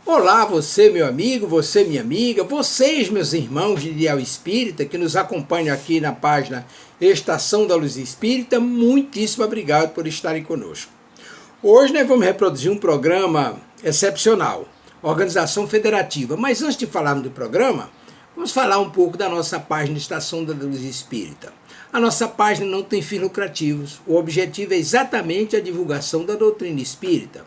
Olá, você meu amigo, você minha amiga, vocês meus irmãos de Ideal Espírita que nos acompanham aqui na página Estação da Luz Espírita, muitíssimo obrigado por estarem conosco. Hoje nós vamos reproduzir um programa excepcional, Organização Federativa, mas antes de falarmos do programa, vamos falar um pouco da nossa página Estação da Luz Espírita. A nossa página não tem fins lucrativos, o objetivo é exatamente a divulgação da doutrina espírita.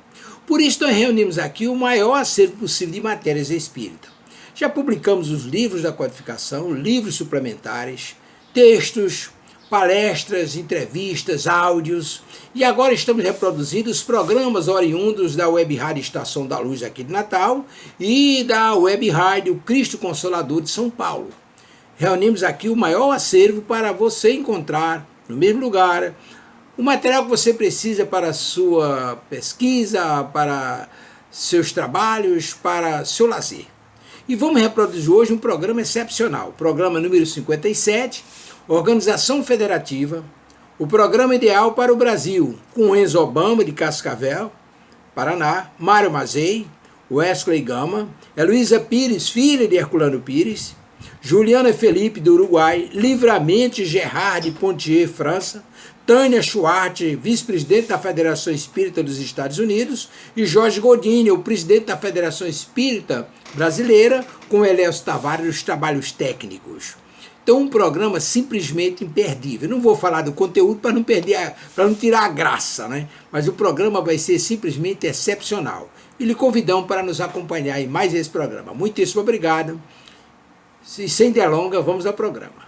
Por isso nós reunimos aqui o maior acervo possível de matérias espírita. Já publicamos os livros da codificação, livros suplementares, textos, palestras, entrevistas, áudios, e agora estamos reproduzindo os programas oriundos da Web Rádio Estação da Luz aqui de Natal e da Web Rádio Cristo Consolador de São Paulo. Reunimos aqui o maior acervo para você encontrar no mesmo lugar o material que você precisa para a sua pesquisa, para seus trabalhos, para seu lazer. E vamos reproduzir hoje um programa excepcional, programa número 57, Organização Federativa, o programa ideal para o Brasil, com Enzo Obama, de Cascavel, Paraná, Mário Mazei, Wesley Gama, Heloísa Pires, filha de Herculano Pires, Juliana Felipe, do Uruguai, Livramento Gerard de Pontier, França, Tânia Schwartz, vice-presidente da Federação Espírita dos Estados Unidos, e Jorge Godinho, o presidente da Federação Espírita Brasileira, com Elias Tavares nos trabalhos técnicos. Então, um programa simplesmente imperdível. Não vou falar do conteúdo para não perder, para não tirar a graça, né? Mas o programa vai ser simplesmente excepcional. E lhe convidamos para nos acompanhar em mais esse programa. Muitíssimo obrigado. E sem delongas, vamos ao programa.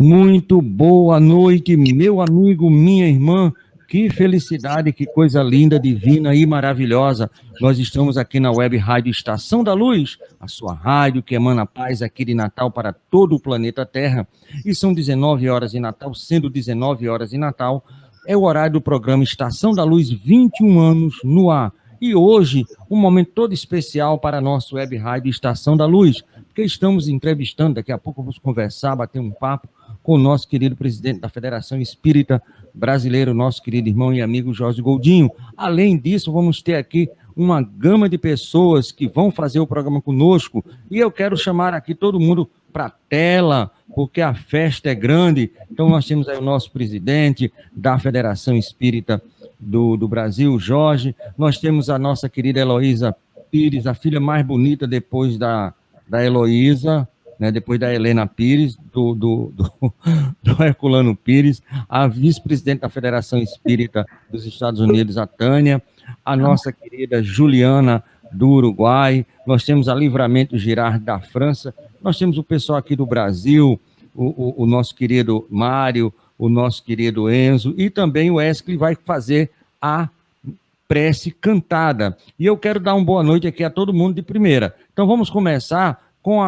Muito boa noite, meu amigo, minha irmã. Que felicidade, que coisa linda, divina e maravilhosa. Nós estamos aqui na Web Rádio Estação da Luz, a sua rádio que emana paz aqui de Natal para todo o planeta Terra. E são 19 horas em Natal, sendo 19 horas em Natal, é o horário do programa Estação da Luz, 21 anos no ar. E hoje, um momento todo especial para a nossa Web Rádio Estação da Luz, porque estamos entrevistando, daqui a pouco vamos conversar, bater um papo com o nosso querido presidente da Federação Espírita Brasileira, nosso querido irmão e amigo Jorge Godinho. Além disso, vamos ter aqui uma gama de pessoas que vão fazer o programa conosco, e eu quero chamar aqui todo mundo para a tela, porque a festa é grande. Então nós temos aí o nosso presidente da Federação Espírita do Brasil, Jorge. Nós temos a nossa querida Heloísa Pires, a filha mais bonita depois da Heloísa, né, depois da Helena Pires, do Herculano Pires, a vice-presidente da Federação Espírita dos Estados Unidos, a Tânia, a nossa querida Juliana, do Uruguai, nós temos a Livramento Girard, da França, nós temos o pessoal aqui do Brasil, o nosso querido Mário, o nosso querido Enzo, e também o Wesley vai fazer a prece cantada. E eu quero dar uma boa noite aqui a todo mundo de primeira. Então vamos começar com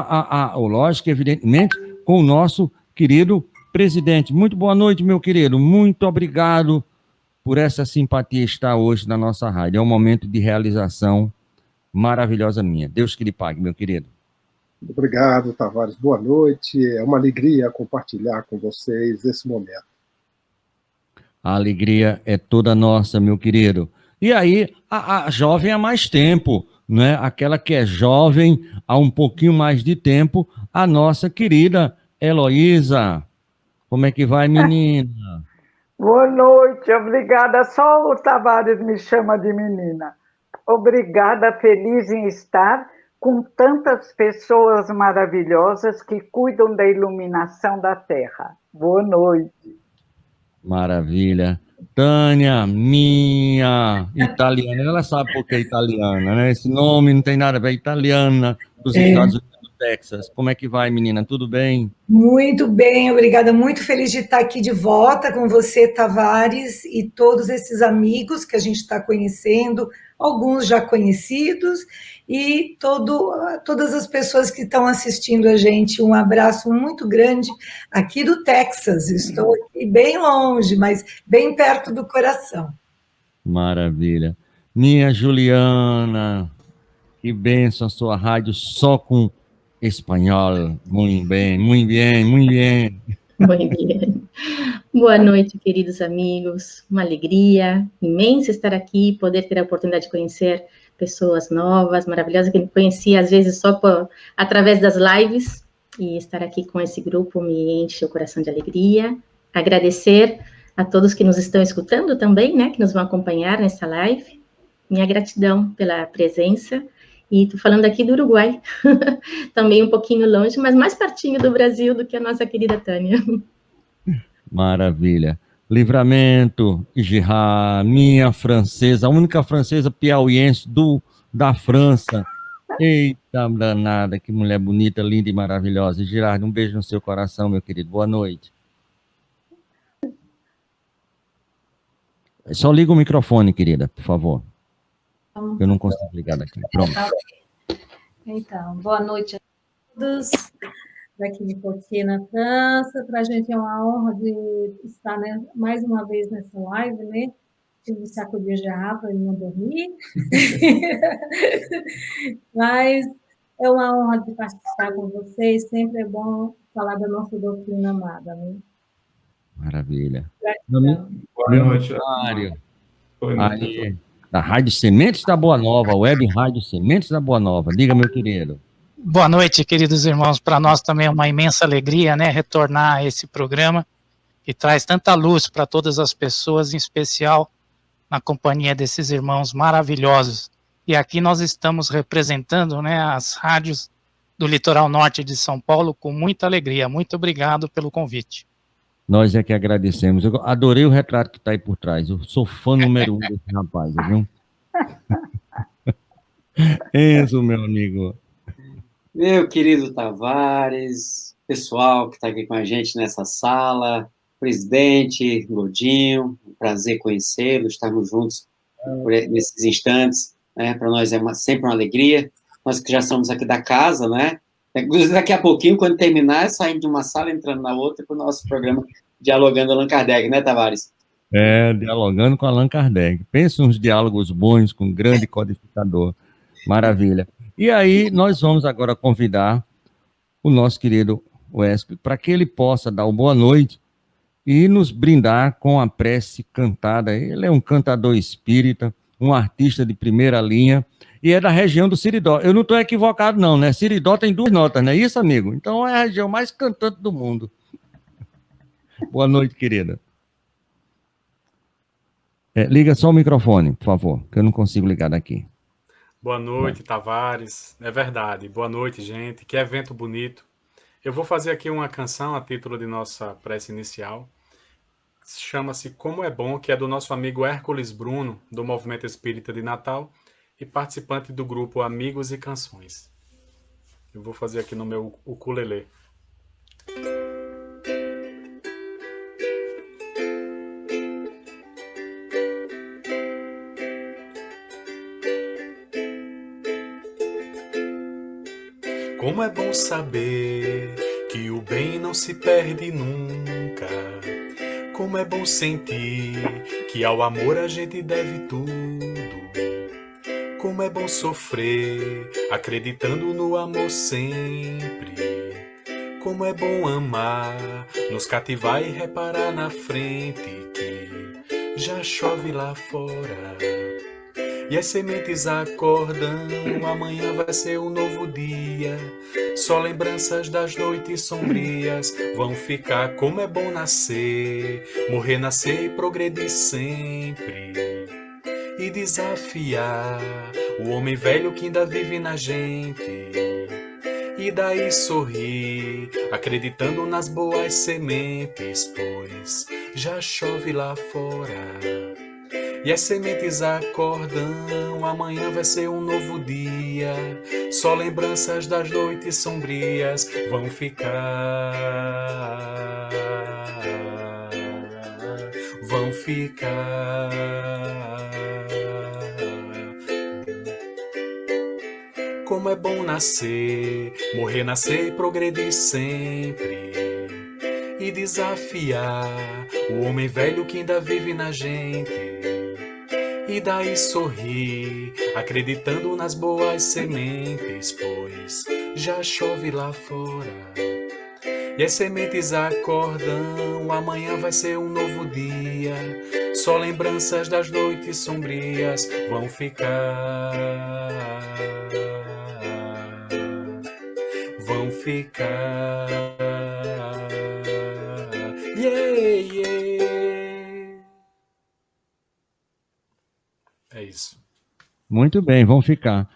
lógico, evidentemente, com o nosso querido presidente. Muito boa noite, meu querido. Muito obrigado por essa simpatia estar hoje na nossa rádio. É um momento de realização maravilhosa minha. Deus que lhe pague, meu querido. Obrigado, Tavares. Boa noite. É uma alegria compartilhar com vocês esse momento. A alegria é toda nossa, meu querido. E aí, a jovem há mais tempo, né? Aquela que é jovem há um pouquinho mais de tempo, a nossa querida Heloísa. Como é que vai, menina? Boa noite, obrigada. Só o Tavares me chama de menina. Obrigada, feliz em estar com tantas pessoas maravilhosas que cuidam da iluminação da Terra. Boa noite. Maravilha. Tânia, minha italiana, ela sabe por que é italiana, né? Esse nome não tem nada a ver, italiana dos Estados Unidos, do Texas. Como é que vai, menina? Tudo bem? Muito bem, obrigada. Muito feliz de estar aqui de volta com você, Tavares, e todos esses amigos que a gente está conhecendo, alguns já conhecidos, e todas as pessoas que estão assistindo a gente. Um abraço muito grande aqui do Texas. Estou aqui bem longe, mas bem perto do coração. Maravilha. Minha Juliana, que bênção a sua rádio só com espanhol. Muito bem, muito bem, muito bem. Muito bem. Boa noite, queridos amigos. Uma alegria imensa estar aqui, poder ter a oportunidade de conhecer pessoas novas, maravilhosas, que eu conheci às vezes só através das lives, e estar aqui com esse grupo me enche o coração de alegria. Agradecer a todos que nos estão escutando também, né, que nos vão acompanhar nessa live. Minha gratidão pela presença. E estou falando aqui do Uruguai, também um pouquinho longe, mas mais pertinho do Brasil do que a nossa querida Tânia. Maravilha. Livramento, Girard, minha francesa, a única francesa piauiense da França. Eita, danada, que mulher bonita, linda e maravilhosa. Girard, um beijo no seu coração, meu querido. Boa noite. Só liga o microfone, querida, por favor. Eu não consigo ligar daqui. Pronto. Então, boa noite a todos daqui de Poitiers, na França. Para a gente é uma honra de estar, né, mais uma vez nessa live, né? Tive que sacudir já para não dormir. Mas é uma honra de participar com vocês. Sempre é bom falar da nossa doutrina amada, né? Maravilha. Boa noite. Aí, da Rádio Sementes da Boa Nova, Web Rádio Sementes da Boa Nova. Diga, meu querido. Boa noite, queridos irmãos. Para nós também é uma imensa alegria, né, retornar a esse programa que traz tanta luz para todas as pessoas, em especial na companhia desses irmãos maravilhosos. E aqui nós estamos representando, né, as rádios do litoral norte de São Paulo com muita alegria. Muito obrigado pelo convite. Nós é que agradecemos. Eu adorei o retrato que está aí por trás. Eu sou fã número 1 desse rapaz, viu? Enzo, meu amigo. Meu querido Tavares, pessoal que está aqui com a gente nessa sala, presidente Godinho, um prazer conhecê-lo, estarmos juntos nesses instantes, né? Para nós é sempre uma alegria. Nós que já somos aqui da casa, né? Inclusive, daqui a pouquinho, quando terminar, saímos de uma sala, entrando na outra, para o nosso programa Dialogando Allan Kardec, né, Tavares? Dialogando com Allan Kardec. Pensa uns diálogos bons com um grande codificador. Maravilha. E aí, nós vamos agora convidar o nosso querido Wesley para que ele possa dar uma boa noite e nos brindar com a prece cantada. Ele é um cantador espírita, um artista de primeira linha, e é da região do Siridó. Eu não estou equivocado, não, né? Siridó tem 2 notas, não é isso, amigo? Então é a região mais cantante do mundo. Boa noite, querida. Liga só o microfone, por favor, que eu não consigo ligar daqui. Boa noite, Tavares. É verdade. Boa noite, gente. Que evento bonito. Eu vou fazer aqui uma canção a título de nossa prece inicial. Chama-se Como é Bom, que é do nosso amigo Hércules Bruno, do Movimento Espírita de Natal, e participante do grupo Amigos e Canções. Eu vou fazer aqui no meu ukulele. Como é bom saber que o bem não se perde nunca. Como é bom sentir que ao amor a gente deve tudo. Como é bom sofrer, acreditando no amor sempre. Como é bom amar, nos cativar e reparar na frente que já chove lá fora. E as sementes acordam, amanhã vai ser um novo dia. Só lembranças das noites sombrias vão ficar. Como é bom nascer, morrer, nascer e progredir sempre. E desafiar o homem velho que ainda vive na gente. E daí sorrir, acreditando nas boas sementes, pois já chove lá fora. E as sementes acordam, amanhã vai ser um novo dia. Só lembranças das noites sombrias vão ficar. Vão ficar. Como é bom nascer, morrer, nascer e progredir sempre. E desafiar o homem velho que ainda vive na gente. E daí sorrir, acreditando nas boas sementes, pois já chove lá fora. E as sementes acordam, amanhã vai ser um novo dia. Só lembranças das noites sombrias vão ficar. Vão ficar. Yeah, yeah. É isso. Muito bem, vão ficar.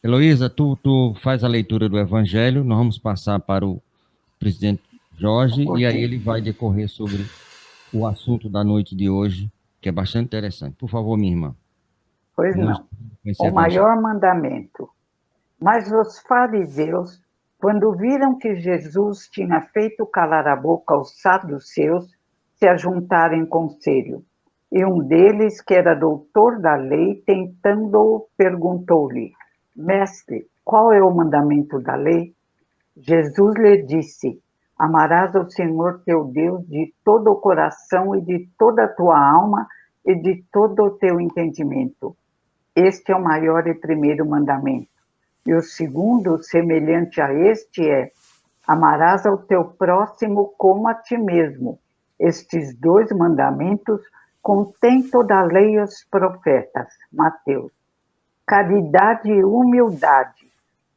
Heloísa, tu faz a leitura do Evangelho, nós vamos passar para o presidente Jorge, e aí ele vai decorrer sobre o assunto da noite de hoje, que é bastante interessante. Por favor, minha irmã. Pois não. O maior mandamento. Mas os fariseus, quando viram que Jesus tinha feito calar a boca aos saduceus, se ajuntaram em conselho. E um deles, que era doutor da lei, tentando-o, perguntou-lhe: Mestre, qual é o mandamento da lei? Jesus lhe disse: Amarás ao Senhor teu Deus de todo o coração e de toda a tua alma e de todo o teu entendimento. Este é o maior e primeiro mandamento. E o segundo, semelhante a este, é: amarás ao teu próximo como a ti mesmo. Estes dois mandamentos contêm toda a lei e os profetas. Mateus. Caridade e humildade.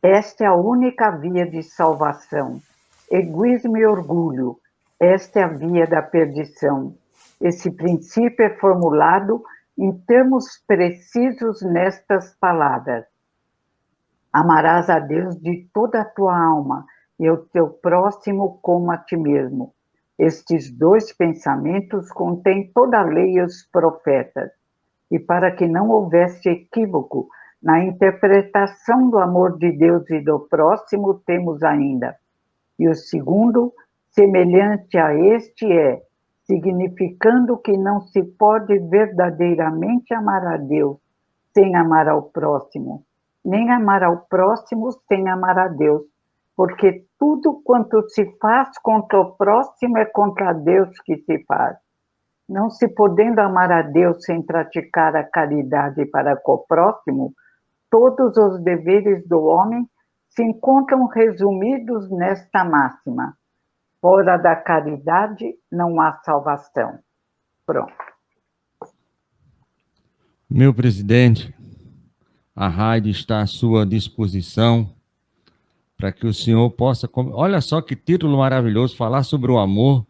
Esta é a única via de salvação. Egoísmo e orgulho. Esta é a via da perdição. Esse princípio é formulado em termos precisos nestas palavras: amarás a Deus de toda a tua alma e o teu próximo como a ti mesmo. Estes dois pensamentos contêm toda a lei e os profetas. E para que não houvesse equívoco na interpretação do amor de Deus e do próximo, temos ainda: e o segundo, semelhante a este, é, significando que não se pode verdadeiramente amar a Deus sem amar ao próximo, nem amar ao próximo sem amar a Deus, porque tudo quanto se faz contra o próximo é contra Deus que se faz. Não se podendo amar a Deus sem praticar a caridade para com o próximo, todos os deveres do homem se encontram resumidos nesta máxima: fora da caridade não há salvação. Pronto. Meu presidente, a rádio está à sua disposição para que o senhor possa... Olha só que título maravilhoso, falar sobre o amor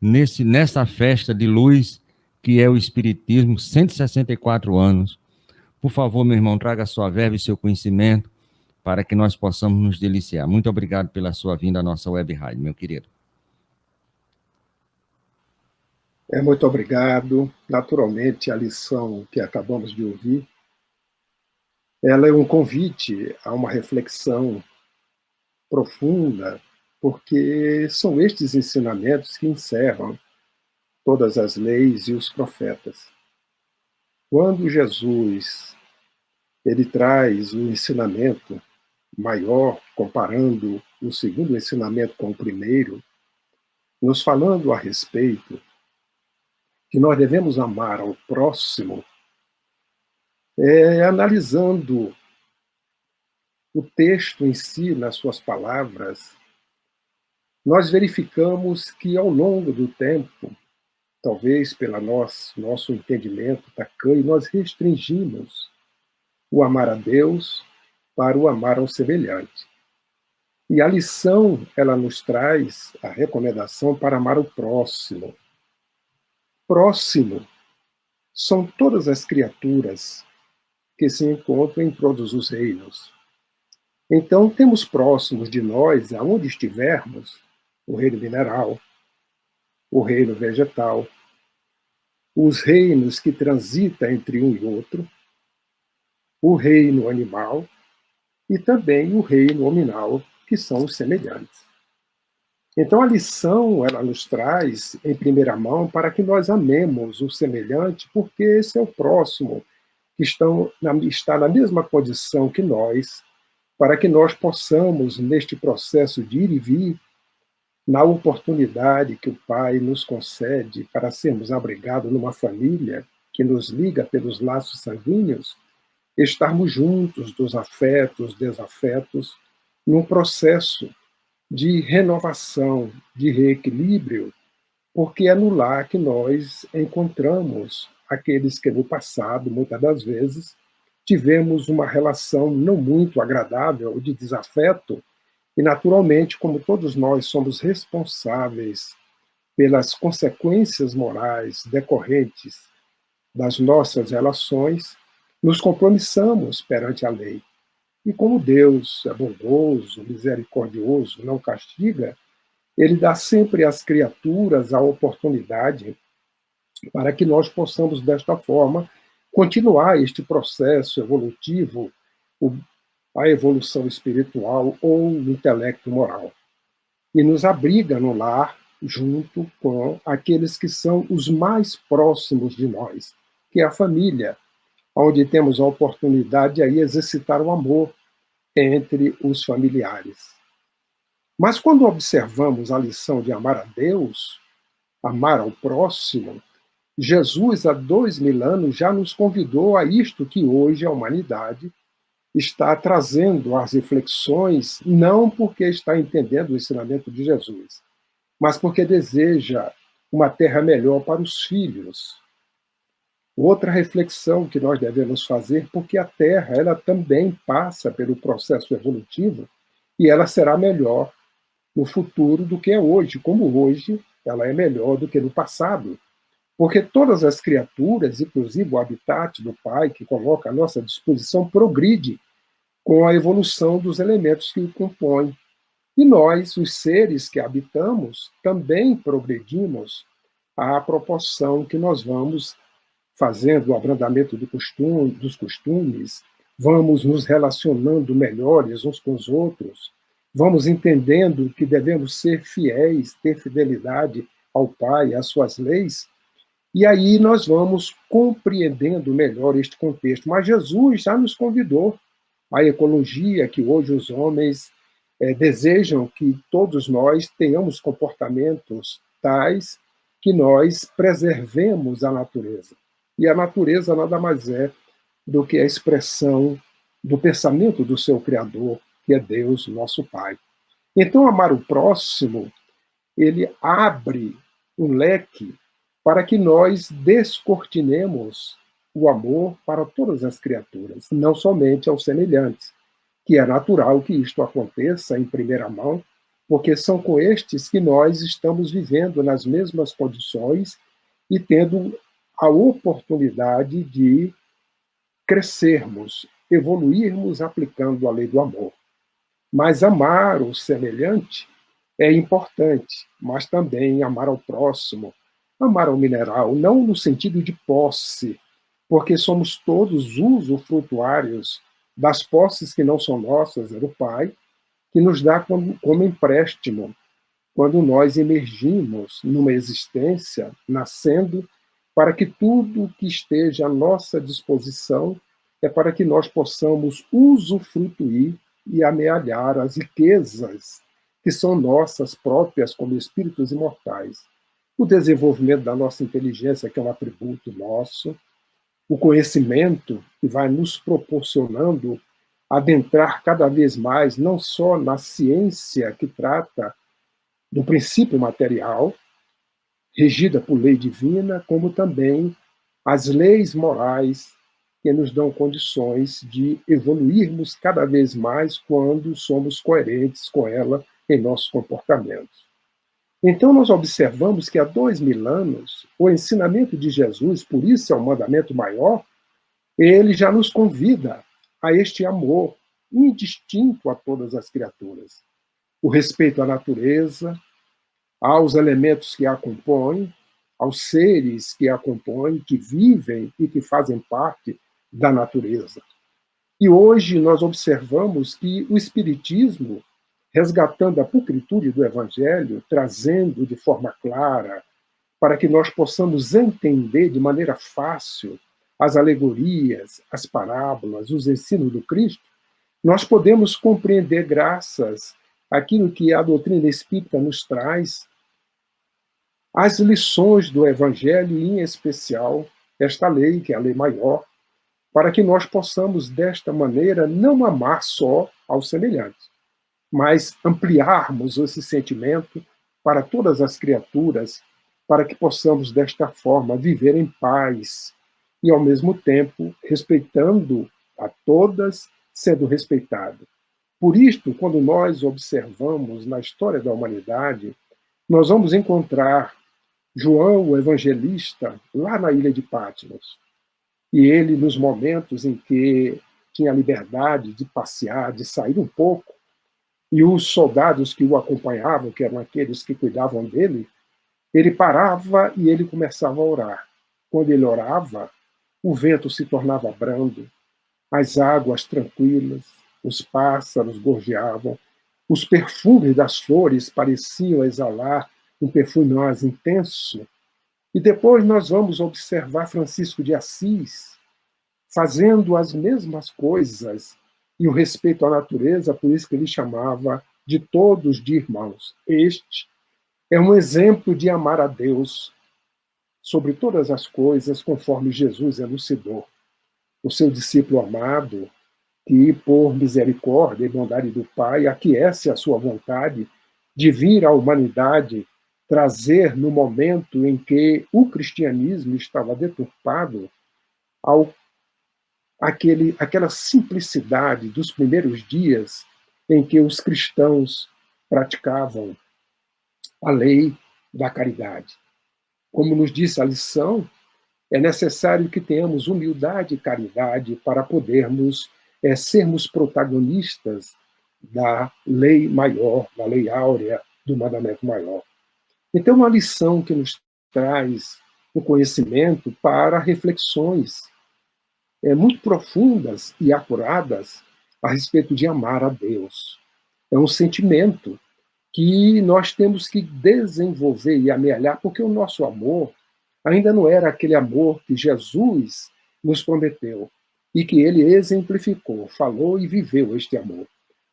nessa festa de luz que é o Espiritismo, 164 anos. Por favor, meu irmão, traga a sua verve e seu conhecimento para que nós possamos nos deliciar. Muito obrigado pela sua vinda à nossa web rádio, meu querido. Muito obrigado. Naturalmente, a lição que acabamos de ouvir, ela é um convite a uma reflexão profunda, porque são estes ensinamentos que encerram todas as leis e os profetas. Quando Jesus ele traz um ensinamento maior, comparando o segundo ensinamento com o primeiro, nos falando a respeito que nós devemos amar ao próximo, analisando o texto em si, nas suas palavras, nós verificamos que ao longo do tempo, talvez pelo nosso entendimento tacanho, nós restringimos o amar a Deus para o amar ao semelhante. E a lição, ela nos traz a recomendação para amar o próximo. Próximo são todas as criaturas que se encontram em todos os reinos. Então, temos próximos de nós, aonde estivermos, o reino mineral, o reino vegetal, os reinos que transitam entre um e outro, o reino animal e também o reino hominal, que são os semelhantes. Então, a lição, ela nos traz em primeira mão para que nós amemos o semelhante, porque esse é o próximo, que está na mesma condição que nós, para que nós possamos, neste processo de ir e vir, na oportunidade que o Pai nos concede para sermos abrigados numa família que nos liga pelos laços sanguíneos, estarmos juntos dos afetos, desafetos, num processo de renovação, de reequilíbrio, porque é no lar que nós encontramos aqueles que no passado, muitas das vezes, tivemos uma relação não muito agradável, de desafeto, e naturalmente, como todos nós somos responsáveis pelas consequências morais decorrentes das nossas relações, nos compromissamos perante a lei. E como Deus é bondoso, misericordioso, não castiga, Ele dá sempre às criaturas a oportunidade para que nós possamos, desta forma, continuar este processo evolutivo, a evolução espiritual ou o intelecto moral. E nos abriga no lar, junto com aqueles que são os mais próximos de nós, que é a família, onde temos a oportunidade de aí exercitar o amor entre os familiares. Mas quando observamos a lição de amar a Deus, amar ao próximo, Jesus, há 2000 anos, já nos convidou a isto que hoje a humanidade está trazendo as reflexões, não porque está entendendo o ensinamento de Jesus, mas porque deseja uma terra melhor para os filhos. Outra reflexão que nós devemos fazer, porque a terra ela também passa pelo processo evolutivo e ela será melhor no futuro do que é hoje, como hoje ela é melhor do que no passado. Porque todas as criaturas, inclusive o habitat do Pai, que coloca à nossa disposição, progride com a evolução dos elementos que o compõem. E nós, os seres que habitamos, também progredimos à proporção que nós vamos fazendo o abrandamento dos costumes, vamos nos relacionando melhores uns com os outros, vamos entendendo que devemos ser fiéis, ter fidelidade ao Pai, às suas leis, e aí nós vamos compreendendo melhor este contexto. Mas Jesus já nos convidou à ecologia, que hoje os homens desejam que todos nós tenhamos comportamentos tais que nós preservemos a natureza. E a natureza nada mais é do que a expressão do pensamento do seu Criador, que é Deus, nosso Pai. Então, amar o próximo, ele abre um leque para que nós descortinemos o amor para todas as criaturas, não somente aos semelhantes, que é natural que isto aconteça em primeira mão, porque são com estes que nós estamos vivendo nas mesmas condições e tendo a oportunidade de crescermos, evoluirmos aplicando a lei do amor. Mas amar o semelhante é importante, mas também amar ao próximo, amar ao mineral, não no sentido de posse, porque somos todos usufrutuários das posses que não são nossas, é do Pai, que nos dá como empréstimo, quando nós emergimos numa existência, nascendo, para que tudo que esteja à nossa disposição é para que nós possamos usufruir e amealhar as riquezas que são nossas próprias como espíritos imortais. O desenvolvimento da nossa inteligência, que é um atributo nosso, o conhecimento que vai nos proporcionando adentrar cada vez mais, não só na ciência que trata do princípio material, regida por lei divina, como também as leis morais que nos dão condições de evoluirmos cada vez mais quando somos coerentes com ela em nossos comportamentos. Então, nós observamos que há 2000 anos, o ensinamento de Jesus, por isso é o mandamento maior, ele já nos convida a este amor indistinto a todas as criaturas. O respeito à natureza, aos elementos que a compõem, aos seres que a compõem, que vivem e que fazem parte da natureza. E hoje nós observamos que o Espiritismo, resgatando a pulcritude do Evangelho, trazendo de forma clara, para que nós possamos entender de maneira fácil as alegorias, as parábolas, os ensinos do Cristo, nós podemos compreender, graças àquilo que a doutrina espírita nos traz, as lições do Evangelho, e em especial esta lei, que é a lei maior, para que nós possamos, desta maneira, não amar só aos semelhantes, mas ampliarmos esse sentimento para todas as criaturas, para que possamos, desta forma, viver em paz e, ao mesmo tempo, respeitando a todas, sendo respeitado. Por isto, quando nós observamos na história da humanidade, nós vamos encontrar João, o evangelista, lá na ilha de Patmos. E ele, nos momentos em que tinha liberdade de passear, de sair um pouco, e os soldados que o acompanhavam, que eram aqueles que cuidavam dele, ele parava e ele começava a orar. Quando ele orava, o vento se tornava brando, as águas tranquilas, os pássaros gorjeavam, os perfumes das flores pareciam exalar um perfume mais intenso. E depois nós vamos observar Francisco de Assis fazendo as mesmas coisas, e o respeito à natureza, por isso que ele chamava de todos de irmãos. Este é um exemplo de amar a Deus sobre todas as coisas, conforme Jesus elucidou. O seu discípulo amado, que por misericórdia e bondade do Pai aquece a sua vontade de vir à humanidade, trazer no momento em que o cristianismo estava deturpado, aquela simplicidade dos primeiros dias em que os cristãos praticavam a lei da caridade. Como nos disse a lição, é necessário que tenhamos humildade e caridade para podermos sermos protagonistas da lei maior, da lei áurea, do mandamento maior. Então, uma lição que nos traz o conhecimento para reflexões muito profundas e apuradas a respeito de amar a Deus. É um sentimento que nós temos que desenvolver e amealhar, porque o nosso amor ainda não era aquele amor que Jesus nos prometeu e que ele exemplificou, falou e viveu este amor.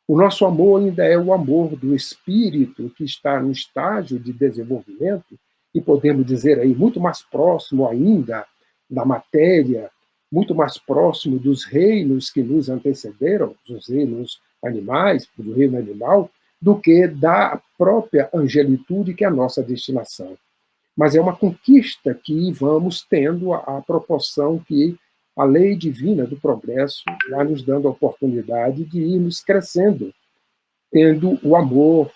O nosso amor ainda é o amor do Espírito, que está no estágio de desenvolvimento, e podemos dizer aí muito mais próximo ainda da matéria, muito mais próximo dos reinos que nos antecederam, dos reinos animais, do reino animal, do que da própria angelitude, que é a nossa destinação. Mas é uma conquista que vamos tendo à proporção que a lei divina do progresso vai nos dando a oportunidade de irmos crescendo, tendo o amor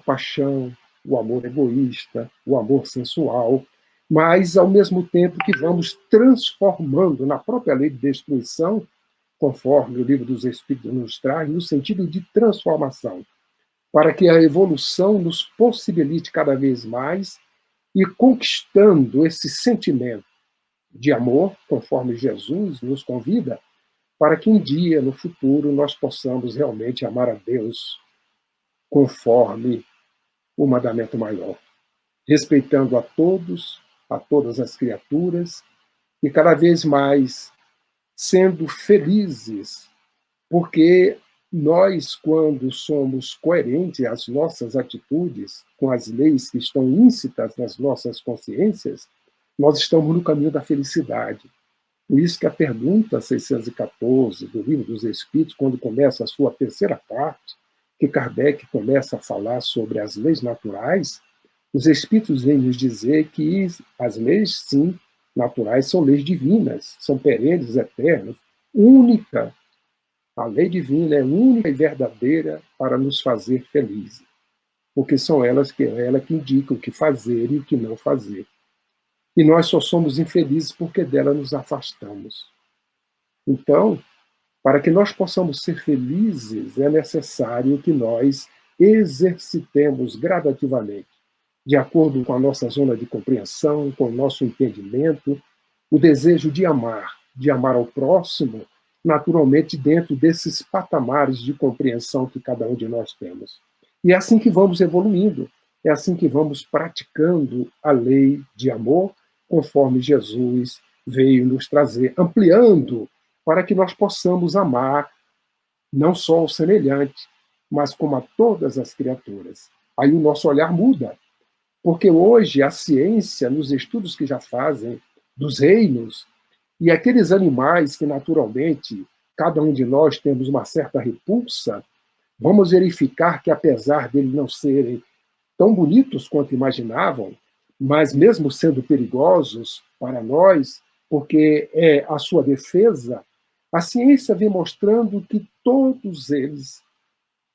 paixão, o amor egoísta, o amor sensual, mas, ao mesmo tempo que vamos transformando na própria lei de destruição, conforme o Livro dos Espíritos nos traz, no sentido de transformação, para que a evolução nos possibilite cada vez mais ir conquistando esse sentimento de amor, conforme Jesus nos convida, para que um dia, no futuro, nós possamos realmente amar a Deus conforme o mandamento maior, respeitando a todas as criaturas, e cada vez mais sendo felizes, porque nós, quando somos coerentes às nossas atitudes, com as leis que estão íncitas nas nossas consciências, nós estamos no caminho da felicidade. Por isso que a pergunta 614 do Livro dos Espíritos, quando começa a sua terceira parte, que Kardec começa a falar sobre as leis naturais, os Espíritos vêm nos dizer que as leis, sim, naturais, são leis divinas, são perenes, eternas, única. A lei divina é única e verdadeira para nos fazer felizes, porque são elas que indicam o que fazer e o que não fazer. E nós só somos infelizes porque dela nos afastamos. Então, para que nós possamos ser felizes, é necessário que nós exercitemos gradativamente, de acordo com a nossa zona de compreensão, com o nosso entendimento, o desejo de amar ao próximo, naturalmente dentro desses patamares de compreensão que cada um de nós temos. E é assim que vamos evoluindo, é assim que vamos praticando a lei de amor, conforme Jesus veio nos trazer, ampliando para que nós possamos amar não só o semelhante, mas como a todas as criaturas. Aí o nosso olhar muda, porque hoje a ciência, nos estudos que já fazem dos reinos, e aqueles animais que naturalmente cada um de nós temos uma certa repulsa, vamos verificar que apesar deles não serem tão bonitos quanto imaginavam, mas mesmo sendo perigosos para nós, porque é a sua defesa, a ciência vem mostrando que todos eles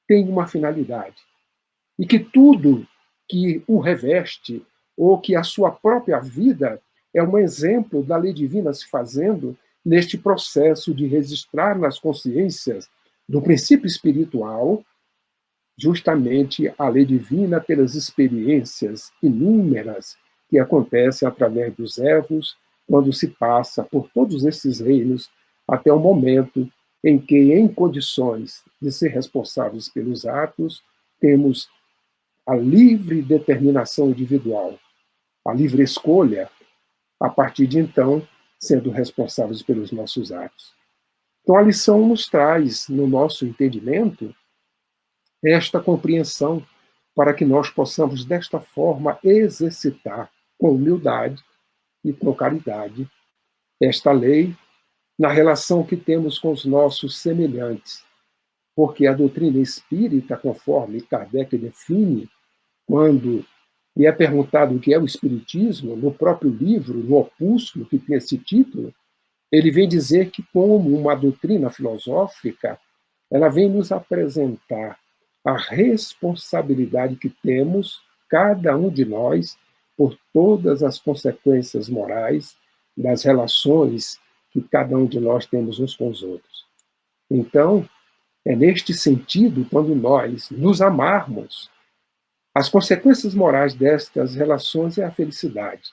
têm uma finalidade. E que tudo que o reveste, ou que a sua própria vida, é um exemplo da lei divina se fazendo neste processo de registrar nas consciências do princípio espiritual justamente a lei divina pelas experiências inúmeras que acontecem através dos erros, quando se passa por todos esses reinos até o momento em que, em condições de ser responsáveis pelos atos, temos a livre determinação individual, a livre escolha, a partir de então, sendo responsáveis pelos nossos atos. Então, a lição nos traz, no nosso entendimento, esta compreensão para que nós possamos, desta forma, exercitar com humildade e com caridade esta lei na relação que temos com os nossos semelhantes. Porque a doutrina espírita, conforme Kardec define, quando lhe é perguntado o que é o espiritismo, no próprio livro, no opúsculo que tem esse título, ele vem dizer que, como uma doutrina filosófica, ela vem nos apresentar a responsabilidade que temos, cada um de nós, por todas as consequências morais das relações que cada um de nós temos uns com os outros. Então, é neste sentido, quando nós nos amarmos, as consequências morais destas relações é a felicidade.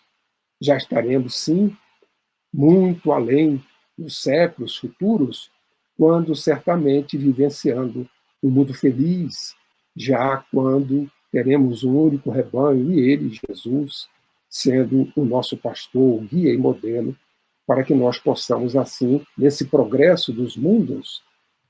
Já estaremos, sim, muito além dos séculos futuros, quando certamente vivenciando um mundo feliz, já quando teremos um único rebanho, e ele, Jesus, sendo o nosso pastor, guia e modelo, para que nós possamos, assim, nesse progresso dos mundos,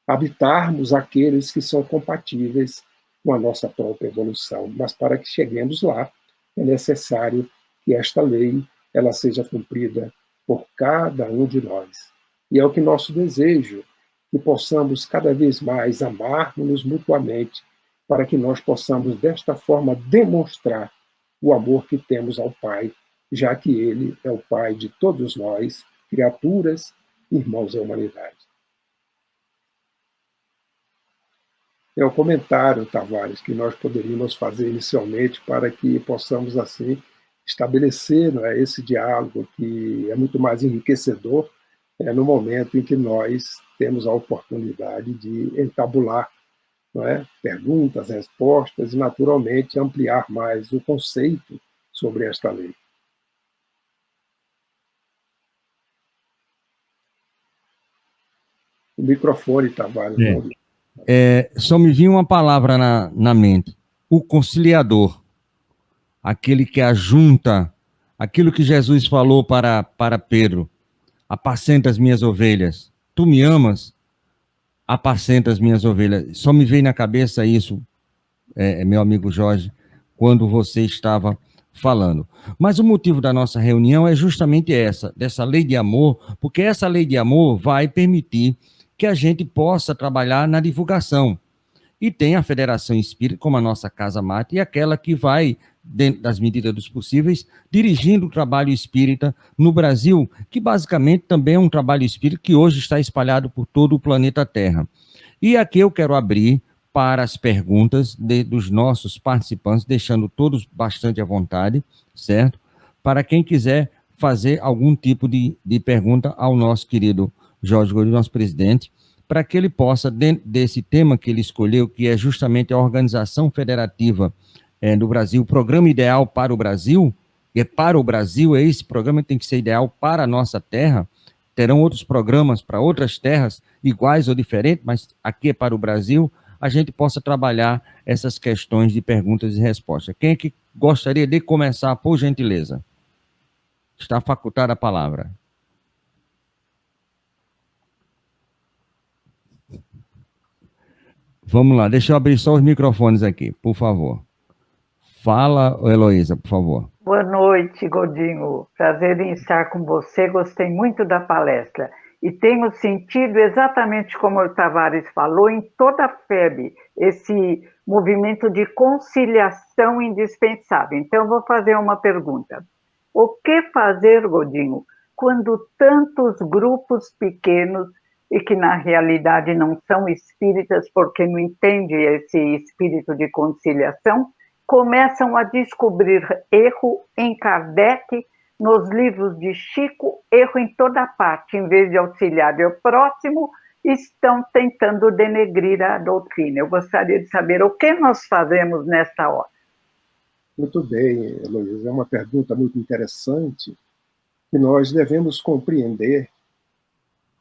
habitarmos aqueles que são compatíveis com a nossa própria evolução. Mas para que cheguemos lá, é necessário que esta lei ela seja cumprida por cada um de nós. E é o que nosso desejo, que possamos cada vez mais amar-nos mutuamente, para que nós possamos, desta forma, demonstrar o amor que temos ao Pai, já que Ele é o Pai de todos nós, criaturas, irmãos da humanidade. É o comentário, Tavares, que nós poderíamos fazer inicialmente para que possamos, assim, estabelecer, não é, esse diálogo que é muito mais enriquecedor no momento em que nós temos a oportunidade de entabular, não é, perguntas, respostas e, naturalmente, ampliar mais o conceito sobre esta lei. O microfone, Tavares. Só me vinha uma palavra na mente. O conciliador. Aquele que ajunta aquilo que Jesus falou para Pedro. Apacenta as minhas ovelhas. Tu me amas? Apacenta as minhas ovelhas. Só me veio na cabeça isso, meu amigo Jorge, quando você estava falando. Mas o motivo da nossa reunião é justamente dessa lei de amor, porque essa lei de amor vai permitir que a gente possa trabalhar na divulgação. E tem a Federação Espírita, como a nossa Casa Mate, e aquela que vai, dentro das medidas dos possíveis, dirigindo o trabalho espírita no Brasil, que basicamente também é um trabalho espírita que hoje está espalhado por todo o planeta Terra. E aqui eu quero abrir para as perguntas dos nossos participantes, deixando todos bastante à vontade, certo? Para quem quiser fazer algum tipo de pergunta ao nosso querido Jorge Godinho, nosso presidente, para que ele possa, dentro desse tema que ele escolheu, que é justamente a organização federativa do Brasil, o programa ideal para o Brasil, e para o Brasil, esse programa tem que ser ideal para a nossa terra, terão outros programas para outras terras, iguais ou diferentes, mas aqui é para o Brasil, a gente possa trabalhar essas questões de perguntas e respostas. Quem é que gostaria de começar, por gentileza? Está facultada a palavra. Vamos lá, deixa eu abrir só os microfones aqui, por favor. Fala, Heloísa, por favor. Boa noite, Godinho. Prazer em estar com você. Gostei muito da palestra. E tenho sentido exatamente como o Tavares falou, em toda a FEB, esse movimento de conciliação indispensável. Então, vou fazer uma pergunta. O que fazer, Godinho, quando tantos grupos pequenos, e que na realidade não são espíritas, porque não entendem esse espírito de conciliação, começam a descobrir erro em Kardec, nos livros de Chico, erro em toda parte, em vez de auxiliar o próximo, estão tentando denegrir a doutrina. Eu gostaria de saber o que nós fazemos nesta hora. Muito bem, Heloísa, é uma pergunta muito interessante, que nós devemos compreender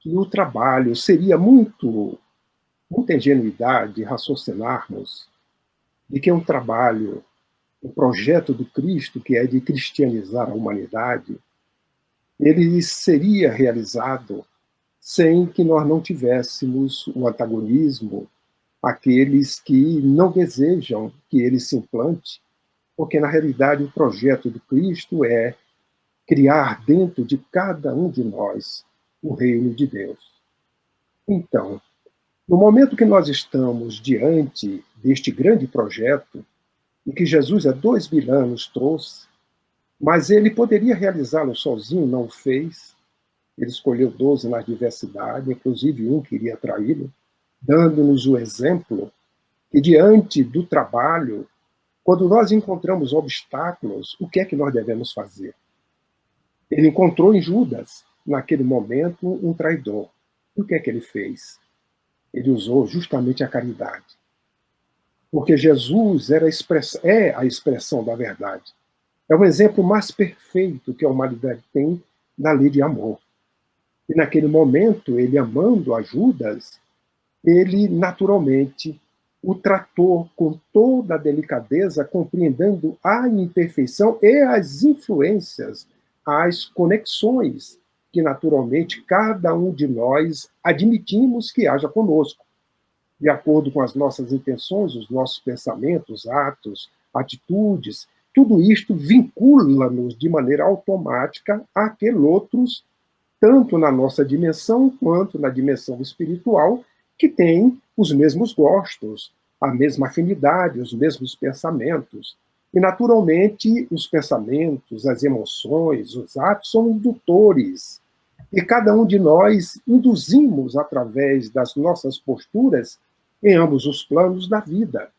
que o trabalho seria muita ingenuidade raciocinarmos de que um trabalho, o projeto do Cristo, que é de cristianizar a humanidade, ele seria realizado sem que nós não tivéssemos o antagonismo, aqueles que não desejam que ele se implante, porque, na realidade, o projeto do Cristo é criar dentro de cada um de nós o reino de Deus. Então, no momento que nós estamos diante deste grande projeto, e que Jesus há 2000 anos trouxe, mas ele poderia realizá-lo sozinho, não o fez. Ele escolheu 12 na diversidade, inclusive um queria traí-lo, dando-nos o exemplo que diante do trabalho, quando nós encontramos obstáculos, o que é que nós devemos fazer? Ele encontrou em Judas, naquele momento, um traidor. E o que é que ele fez? Ele usou justamente a caridade. Porque Jesus é a expressão da verdade. É o exemplo mais perfeito que a humanidade tem na lei de amor. E naquele momento, ele amando a Judas, ele naturalmente o tratou com toda a delicadeza, compreendendo a imperfeição e as influências, as conexões que naturalmente cada um de nós admitimos que haja conosco, de acordo com as nossas intenções, os nossos pensamentos, atos, atitudes. Tudo isto vincula-nos de maneira automática àqueles outros, tanto na nossa dimensão quanto na dimensão espiritual, que têm os mesmos gostos, a mesma afinidade, os mesmos pensamentos. E, naturalmente, os pensamentos, as emoções, os atos são indutores. E cada um de nós induzimos, através das nossas posturas, em ambos os planos da vida.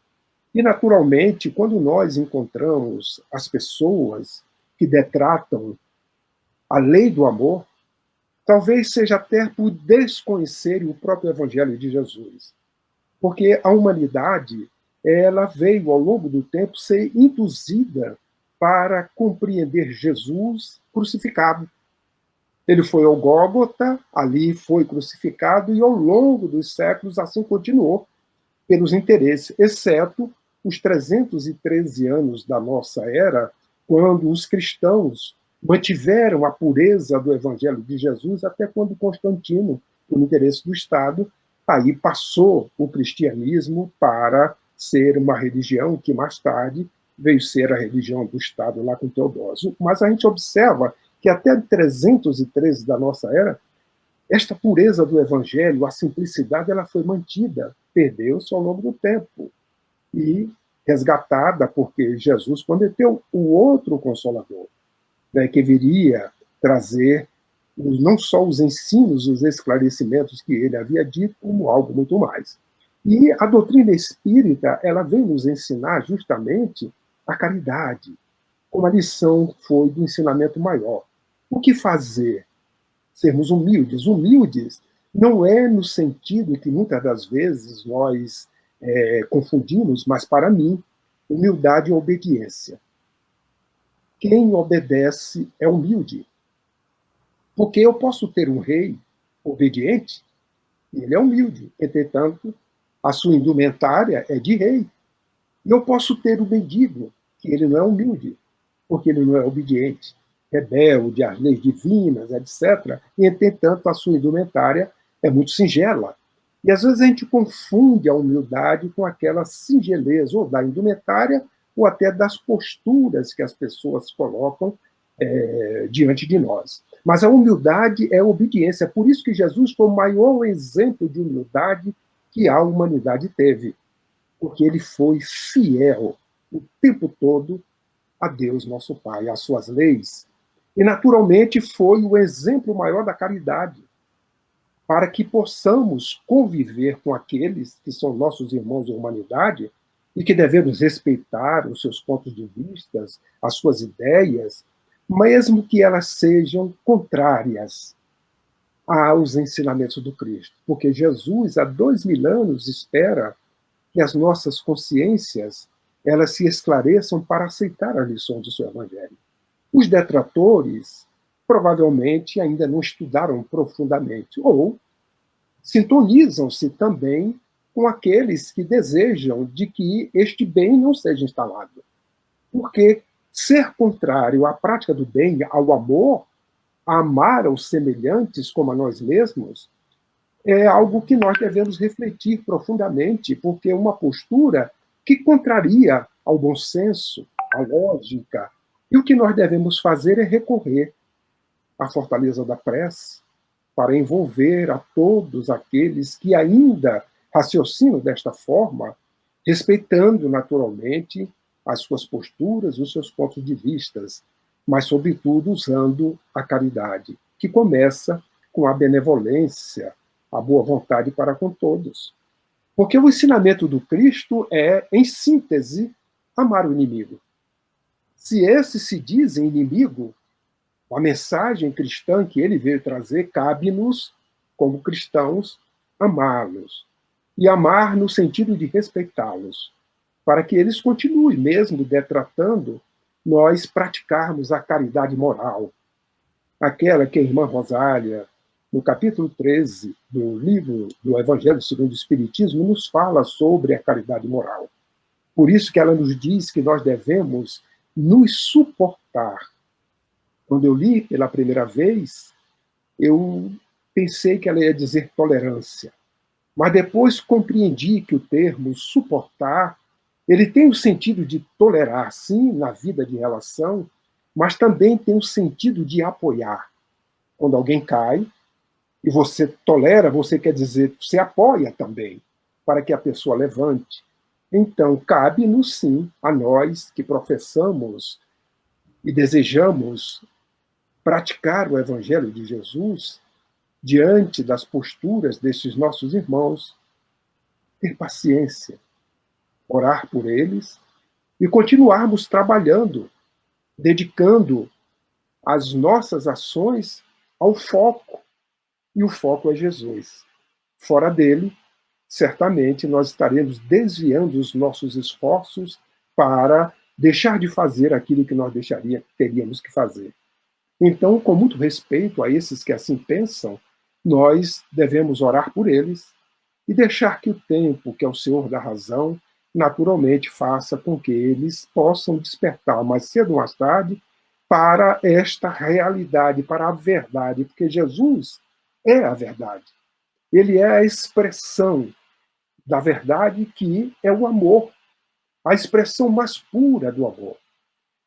E, naturalmente, quando nós encontramos as pessoas que detratam a lei do amor, talvez seja até por desconhecerem o próprio Evangelho de Jesus. Porque a humanidade, ela veio, ao longo do tempo, ser induzida para compreender Jesus crucificado. Ele foi ao Gólgota, ali foi crucificado, e ao longo dos séculos assim continuou, pelos interesses, exceto os 313 anos da nossa era, quando os cristãos mantiveram a pureza do Evangelho de Jesus, até quando Constantino, por interesse do Estado, aí passou o cristianismo para ser uma religião que mais tarde veio ser a religião do Estado lá com Teodósio. Mas a gente observa que até 313 da nossa era, esta pureza do Evangelho, a simplicidade, ela foi mantida, perdeu-se ao longo do tempo e resgatada, porque Jesus prometeu o outro Consolador, né, que viria trazer não só os ensinos, os esclarecimentos que ele havia dito, como algo muito mais. E a doutrina espírita, ela vem nos ensinar justamente a caridade, como a lição foi do ensinamento maior. O que fazer? Sermos humildes. Humildes não é no sentido que muitas das vezes nós confundimos, mas para mim, humildade é obediência. Quem obedece é humilde. Porque eu posso ter um rei obediente, e ele é humilde. Entretanto, a sua indumentária é de rei. E eu posso ter o mendigo, que ele não é humilde, porque ele não é obediente, rebelde às leis divinas, etc. E, entretanto, a sua indumentária é muito singela. E às vezes a gente confunde a humildade com aquela singeleza, ou da indumentária, ou até das posturas que as pessoas colocam diante de nós. Mas a humildade é a obediência. É por isso que Jesus foi o maior exemplo de humildade que a humanidade teve. Porque ele foi fiel o tempo todo a Deus, nosso Pai, às suas leis. E, naturalmente, foi o exemplo maior da caridade, para que possamos conviver com aqueles que são nossos irmãos da humanidade e que devemos respeitar os seus pontos de vista, as suas ideias, mesmo que elas sejam contrárias aos ensinamentos do Cristo. Porque Jesus, há 2000 anos, espera que as nossas consciências elas se esclareçam para aceitar a lição do seu Evangelho. Os detratores provavelmente ainda não estudaram profundamente, ou sintonizam-se também com aqueles que desejam de que este bem não seja instalado. Porque ser contrário à prática do bem, ao amor, a amar aos semelhantes como a nós mesmos, é algo que nós devemos refletir profundamente, porque é uma postura que contraria ao bom senso, à lógica. E o que nós devemos fazer é recorrer à fortaleza da prece para envolver a todos aqueles que ainda raciocinam desta forma, respeitando naturalmente as suas posturas, os seus pontos de vista, mas, sobretudo, usando a caridade, que começa com a benevolência, a boa vontade para com todos. Porque o ensinamento do Cristo é, em síntese, amar o inimigo. Se esses se dizem inimigo, a mensagem cristã que ele veio trazer cabe-nos, como cristãos, amá-los. E amar no sentido de respeitá-los, para que eles continuem, mesmo detratando, nós praticarmos a caridade moral. Aquela que a irmã Rosália, no capítulo 13 do livro do Evangelho segundo o Espiritismo, nos fala sobre a caridade moral. Por isso que ela nos diz que nós devemos nos suportar. Quando eu li pela primeira vez, eu pensei que ela ia dizer tolerância. Mas depois compreendi que o termo suportar, ele tem o sentido de tolerar, sim, na vida de relação, mas também tem o sentido de apoiar. Quando alguém cai, e você tolera, você quer dizer, você apoia também, para que a pessoa levante. Então, cabe-nos, sim, a nós que professamos e desejamos praticar o Evangelho de Jesus, diante das posturas desses nossos irmãos, ter paciência, orar por eles e continuarmos trabalhando, dedicando as nossas ações ao foco. E o foco é Jesus. Fora dele, certamente nós estaremos desviando os nossos esforços para deixar de fazer aquilo que nós teríamos que fazer. Então, com muito respeito a esses que assim pensam, nós devemos orar por eles e deixar que o tempo, que é o Senhor da razão, naturalmente faça com que eles possam despertar mais cedo ou mais tarde para esta realidade, para a verdade, porque Jesus é a verdade. Ele é a expressão da verdade, que é o amor, a expressão mais pura do amor.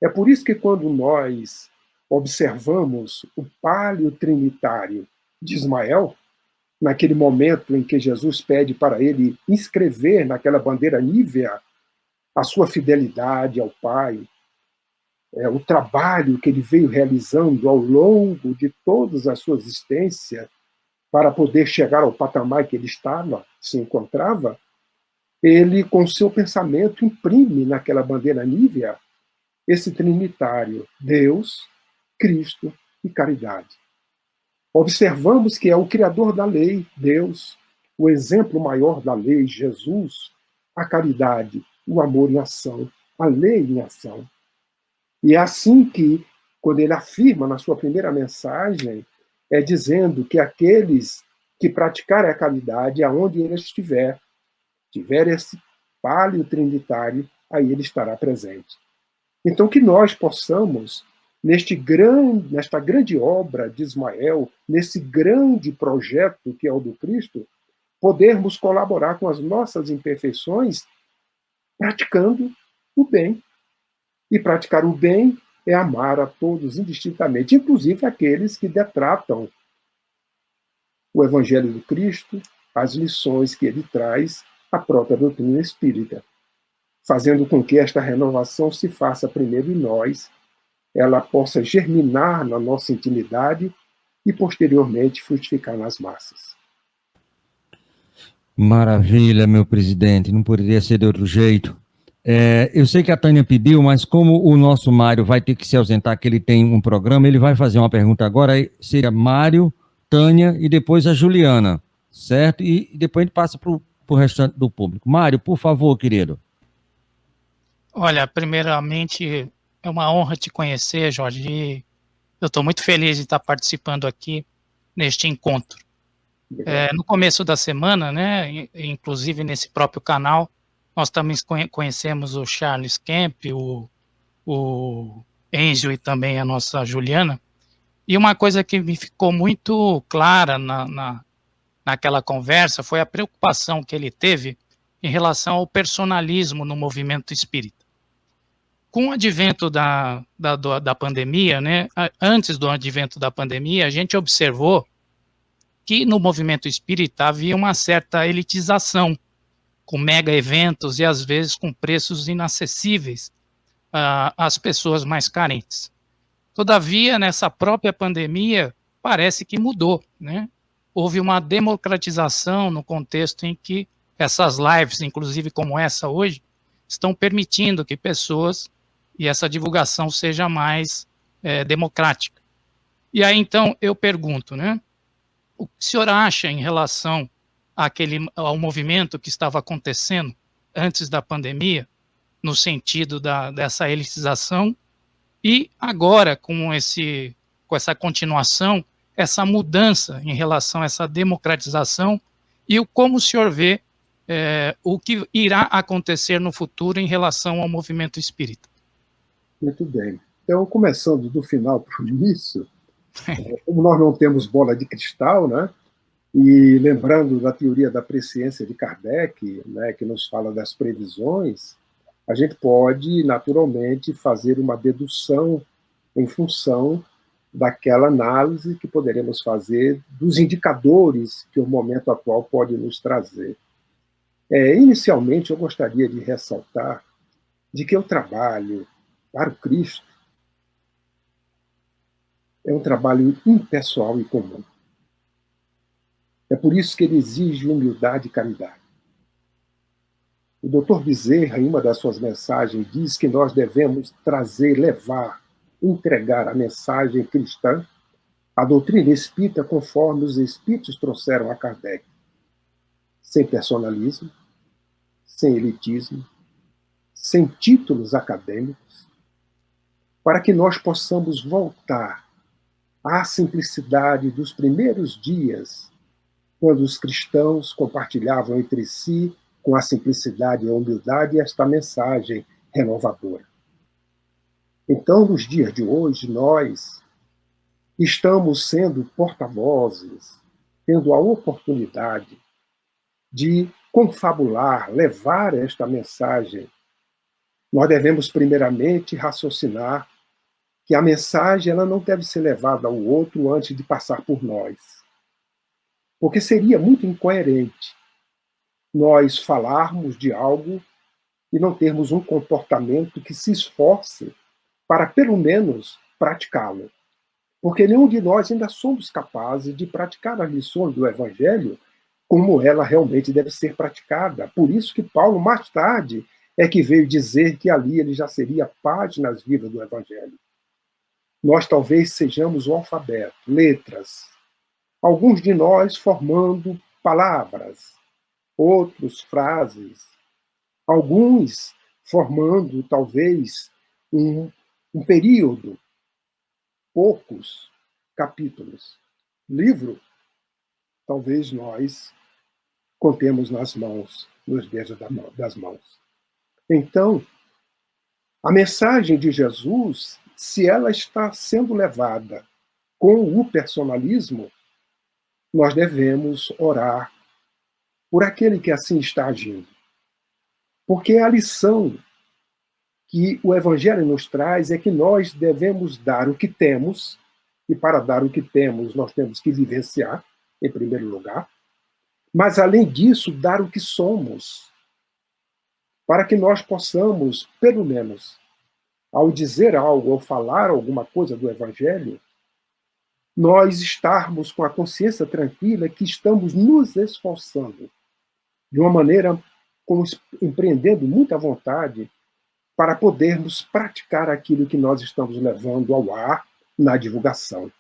É por isso que quando nós observamos o Palio Trinitário de Ismael, naquele momento em que Jesus pede para ele inscrever naquela bandeira nívea a sua fidelidade ao Pai, o trabalho que ele veio realizando ao longo de toda a sua existência para poder chegar ao patamar que ele se encontrava, ele, com seu pensamento, imprime naquela bandeira nívea esse trinitário, Deus, Cristo e caridade. Observamos que é o criador da lei, Deus, o exemplo maior da lei, Jesus, a caridade, o amor em ação, a lei em ação. E é assim que, quando ele afirma na sua primeira mensagem, é dizendo que aqueles que praticarem a caridade, aonde ele estiver, tiver esse palio trinitário, aí ele estará presente. Então, que nós possamos, nesta grande obra de Ismael, nesse grande projeto que é o do Cristo, podermos colaborar com as nossas imperfeições praticando o bem. E praticar o bem é amar a todos indistintamente, inclusive aqueles que detratam o Evangelho do Cristo, as lições que ele traz, a própria doutrina espírita, fazendo com que esta renovação se faça primeiro em nós, ela possa germinar na nossa intimidade e, posteriormente, frutificar nas massas. Maravilha, meu presidente, não poderia ser de outro jeito. Eu sei que a Tânia pediu, mas como o nosso Mário vai ter que se ausentar, que ele tem um programa, ele vai fazer uma pergunta agora, aí seria Mário, Tânia e depois a Juliana, certo? E depois a gente passa para o restante do público. Mário, por favor, querido. Olha, primeiramente, é uma honra te conhecer, Jorge, e eu estou muito feliz de estar participando aqui neste encontro. No começo da semana, né, inclusive nesse próprio canal, nós também conhecemos o Charles Kemp, o Enzio e também a nossa Juliana, e uma coisa que me ficou muito clara naquela conversa foi a preocupação que ele teve em relação ao personalismo no movimento espírita. Com o advento da pandemia, né, antes do advento da pandemia, a gente observou que no movimento espírita havia uma certa elitização, com mega eventos e às vezes com preços inacessíveis às pessoas mais carentes. Todavia, nessa própria pandemia, parece que mudou, né? Houve uma democratização no contexto em que essas lives, inclusive como essa hoje, estão permitindo que pessoas e essa divulgação seja mais democrática. E aí, então, eu pergunto, né? O que o senhor acha em relação ao movimento que estava acontecendo antes da pandemia, no sentido dessa elitização, e agora, com essa continuação, essa mudança em relação a essa democratização, e como o senhor vê o que irá acontecer no futuro em relação ao movimento espírita? Muito bem. Então, começando do final para o início, como nós não temos bola de cristal, né? E lembrando da teoria da presciência de Kardec, né, que nos fala das previsões, a gente pode, naturalmente, fazer uma dedução em função daquela análise que poderemos fazer dos indicadores que o momento atual pode nos trazer. Inicialmente, eu gostaria de ressaltar de que o trabalho para o Cristo é um trabalho impessoal e comum. É por isso que ele exige humildade e caridade. O Dr. Bezerra, em uma das suas mensagens, diz que nós devemos trazer, levar, entregar a mensagem cristã, a doutrina espírita, conforme os espíritos trouxeram a Kardec. Sem personalismo, sem elitismo, sem títulos acadêmicos, para que nós possamos voltar à simplicidade dos primeiros dias, quando os cristãos compartilhavam entre si, com a simplicidade e a humildade, esta mensagem renovadora. Então, nos dias de hoje, nós estamos sendo porta-vozes, tendo a oportunidade de confabular, levar esta mensagem. Nós devemos, primeiramente, raciocinar que a mensagem ela não deve ser levada ao outro antes de passar por nós. Porque seria muito incoerente nós falarmos de algo e não termos um comportamento que se esforce para, pelo menos, praticá-lo. Porque nenhum de nós ainda somos capazes de praticar as lições do Evangelho como ela realmente deve ser praticada. Por isso que Paulo, mais tarde, é que veio dizer que ali ele já seria páginas vivas do Evangelho. Nós talvez sejamos o alfabeto, letras, alguns de nós formando palavras, outros frases, alguns formando talvez um período, poucos capítulos. Livro, talvez nós contemos nas mãos, nos dedos das mãos. Então, a mensagem de Jesus, se ela está sendo levada com o personalismo, nós devemos orar por aquele que assim está agindo. Porque a lição que o Evangelho nos traz é que nós devemos dar o que temos, e para dar o que temos, nós temos que vivenciar, em primeiro lugar, mas, além disso, dar o que somos, para que nós possamos, pelo menos, ao dizer algo, ou falar alguma coisa do Evangelho, nós estarmos com a consciência tranquila que estamos nos esforçando, de uma maneira, como empreendendo muita vontade, para podermos praticar aquilo que nós estamos levando ao ar na divulgação.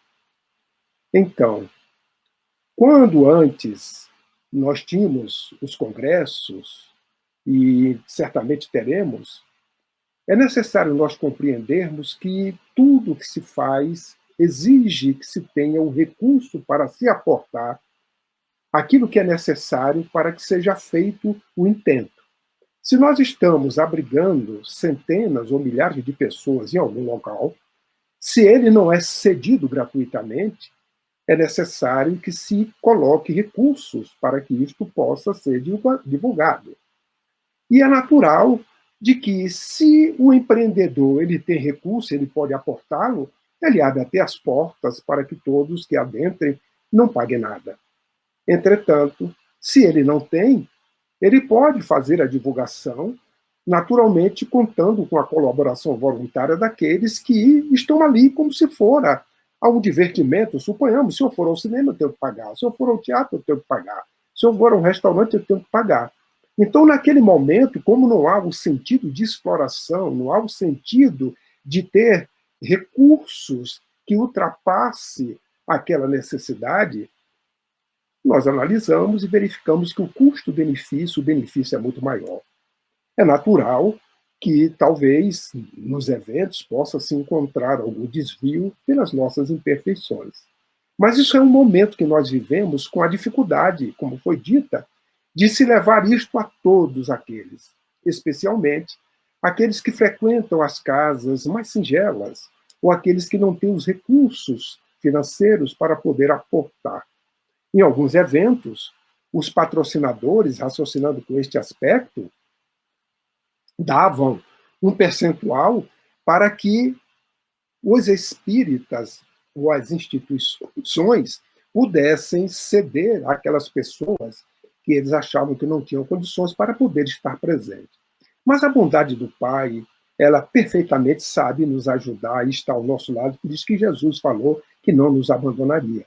Então, quando antes nós tínhamos os congressos, e certamente teremos, é necessário nós compreendermos que tudo que se faz exige que se tenha um recurso para se aportar aquilo que é necessário para que seja feito o intento. Se nós estamos abrigando centenas ou milhares de pessoas em algum local, se ele não é cedido gratuitamente, é necessário que se coloque recursos para que isto possa ser divulgado. E é natural de que, se o empreendedor ele tem recurso, ele pode aportá-lo, ele abre até as portas para que todos que adentrem não paguem nada. Entretanto, se ele não tem, ele pode fazer a divulgação, naturalmente contando com a colaboração voluntária daqueles que estão ali como se fora ao divertimento. Suponhamos, se eu for ao cinema, eu tenho que pagar. Se eu for ao teatro, eu tenho que pagar. Se eu for a um restaurante, eu tenho que pagar. Então, naquele momento, como não há o sentido de exploração, não há o sentido de ter recursos que ultrapasse aquela necessidade, nós analisamos e verificamos que o custo-benefício, o benefício é muito maior. É natural que, talvez, nos eventos possa se encontrar algum desvio pelas nossas imperfeições. Mas isso é um momento que nós vivemos com a dificuldade, como foi dita, de se levar isto a todos aqueles, especialmente aqueles que frequentam as casas mais singelas, ou aqueles que não têm os recursos financeiros para poder aportar. Em alguns eventos, os patrocinadores, raciocinando com este aspecto, davam um percentual para que os espíritas ou as instituições pudessem ceder àquelas pessoas que eles achavam que não tinham condições para poder estar presente. Mas a bondade do Pai, ela perfeitamente sabe nos ajudar e está ao nosso lado, por isso que Jesus falou que não nos abandonaria.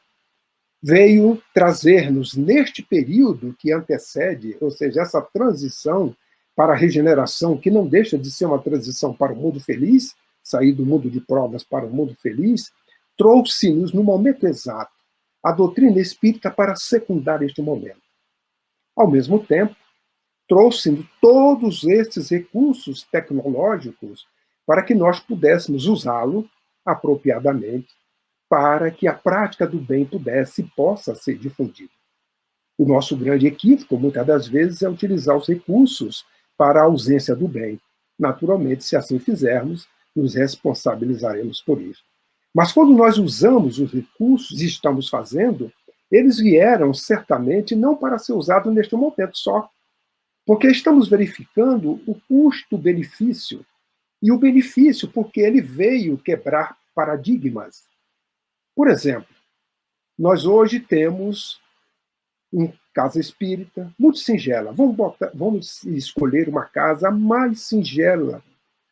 Veio trazer-nos neste período que antecede, ou seja, essa transição para a regeneração, que não deixa de ser uma transição para o mundo feliz, sair do mundo de provas para o mundo feliz, trouxe-nos no momento exato a doutrina espírita para secundar este momento. Ao mesmo tempo, trouxe-nos todos esses recursos tecnológicos para que nós pudéssemos usá-lo apropriadamente para que a prática do bem pudesse e possa ser difundida. O nosso grande equívoco, muitas das vezes, é utilizar os recursos para a ausência do bem. Naturalmente, se assim fizermos, nos responsabilizaremos por isso. Mas quando nós usamos os recursos e estamos fazendo, eles vieram certamente não para ser usados neste momento só, porque estamos verificando o custo-benefício, e o benefício porque ele veio quebrar paradigmas. Por exemplo, nós hoje temos uma casa espírita muito singela. Vamos escolher uma casa mais singela,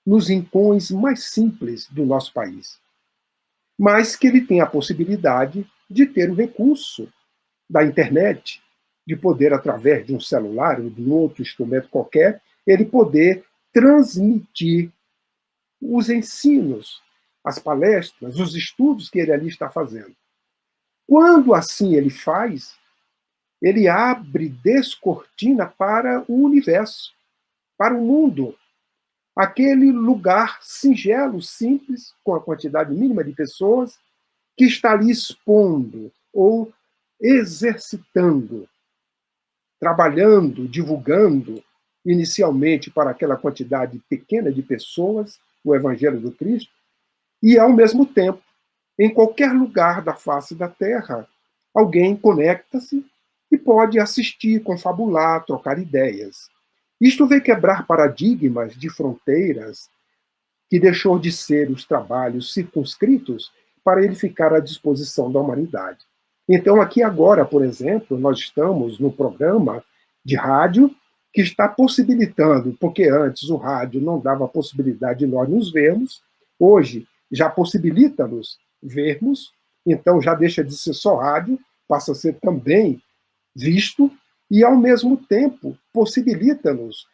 nos rincões mais simples do nosso país, mas que ele tem a possibilidade de ter o recurso da internet, de poder, através de um celular ou de um outro instrumento qualquer, ele poder transmitir os ensinos, as palestras, os estudos que ele ali está fazendo. Quando assim ele faz, ele abre descortina para o universo, para o mundo. Aquele lugar singelo, simples, com a quantidade mínima de pessoas, que está ali expondo ou exercitando, trabalhando, divulgando, inicialmente para aquela quantidade pequena de pessoas, o Evangelho do Cristo, e, ao mesmo tempo, em qualquer lugar da face da Terra, alguém conecta-se e pode assistir, confabular, trocar ideias. Isto veio quebrar paradigmas de fronteiras que deixou de ser os trabalhos circunscritos para ele ficar à disposição da humanidade. Então, aqui agora, por exemplo, nós estamos no programa de rádio que está possibilitando, porque antes o rádio não dava a possibilidade de nós nos vermos, hoje já possibilita-nos vermos, então já deixa de ser só rádio, passa a ser também visto, e ao mesmo tempo possibilita-nos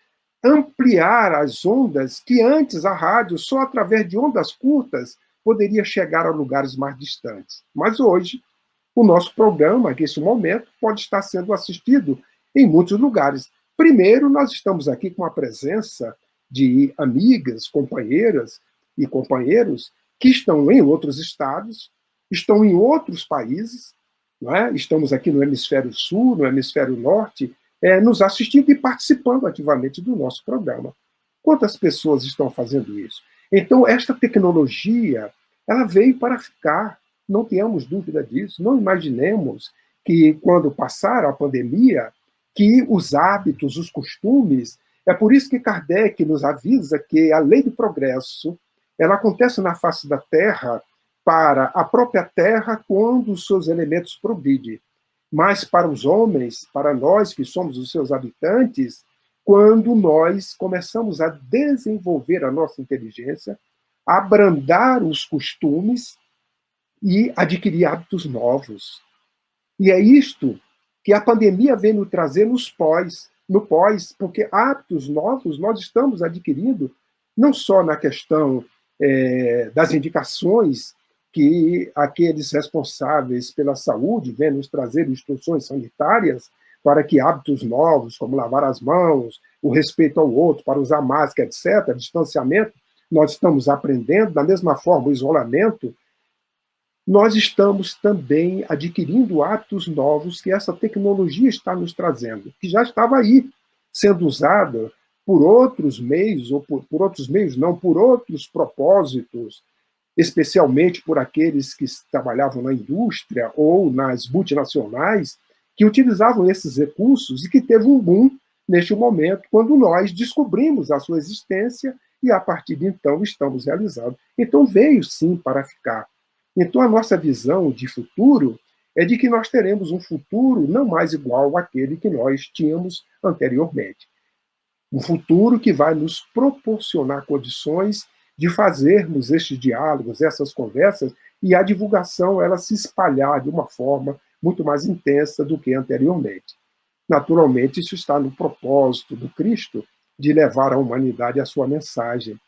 ampliar as ondas que antes a rádio, só através de ondas curtas, poderia chegar a lugares mais distantes. Mas hoje, o nosso programa, nesse momento, pode estar sendo assistido em muitos lugares. Primeiro, nós estamos aqui com a presença de amigas, companheiras e companheiros que estão em outros estados, estão em outros países, não é? Estamos aqui no hemisfério sul, no hemisfério norte, nos assistindo e participando ativamente do nosso programa. Quantas pessoas estão fazendo isso? Então, esta tecnologia, ela veio para ficar, não tenhamos dúvida disso. Não imaginemos que, quando passar a pandemia, que os hábitos, os costumes... É por isso que Kardec nos avisa que a lei do progresso, ela acontece na face da Terra para a própria Terra quando os seus elementos progridem. Mas para os homens, para nós que somos os seus habitantes, quando nós começamos a desenvolver a nossa inteligência, a abrandar os costumes e adquirir hábitos novos. E é isto que a pandemia vem nos trazer no pós, porque hábitos novos nós estamos adquirindo, não só na questão das indicações que aqueles responsáveis pela saúde vêm nos trazer instruções sanitárias para que hábitos novos, como lavar as mãos, o respeito ao outro, para usar máscara, etc., distanciamento, nós estamos aprendendo. Da mesma forma, o isolamento, nós estamos também adquirindo hábitos novos que essa tecnologia está nos trazendo, que já estava aí, sendo usada por outros meios, ou por outros meios não, por outros propósitos, especialmente por aqueles que trabalhavam na indústria ou nas multinacionais, que utilizavam esses recursos e que teve um boom neste momento, quando nós descobrimos a sua existência e, a partir de então, estamos realizando. Então, veio sim para ficar. Então, a nossa visão de futuro é de que nós teremos um futuro não mais igual àquele que nós tínhamos anteriormente. Um futuro que vai nos proporcionar condições de fazermos estes diálogos, essas conversas, e a divulgação ela se espalhar de uma forma muito mais intensa do que anteriormente. Naturalmente, isso está no propósito do Cristo de levar à humanidade a sua mensagem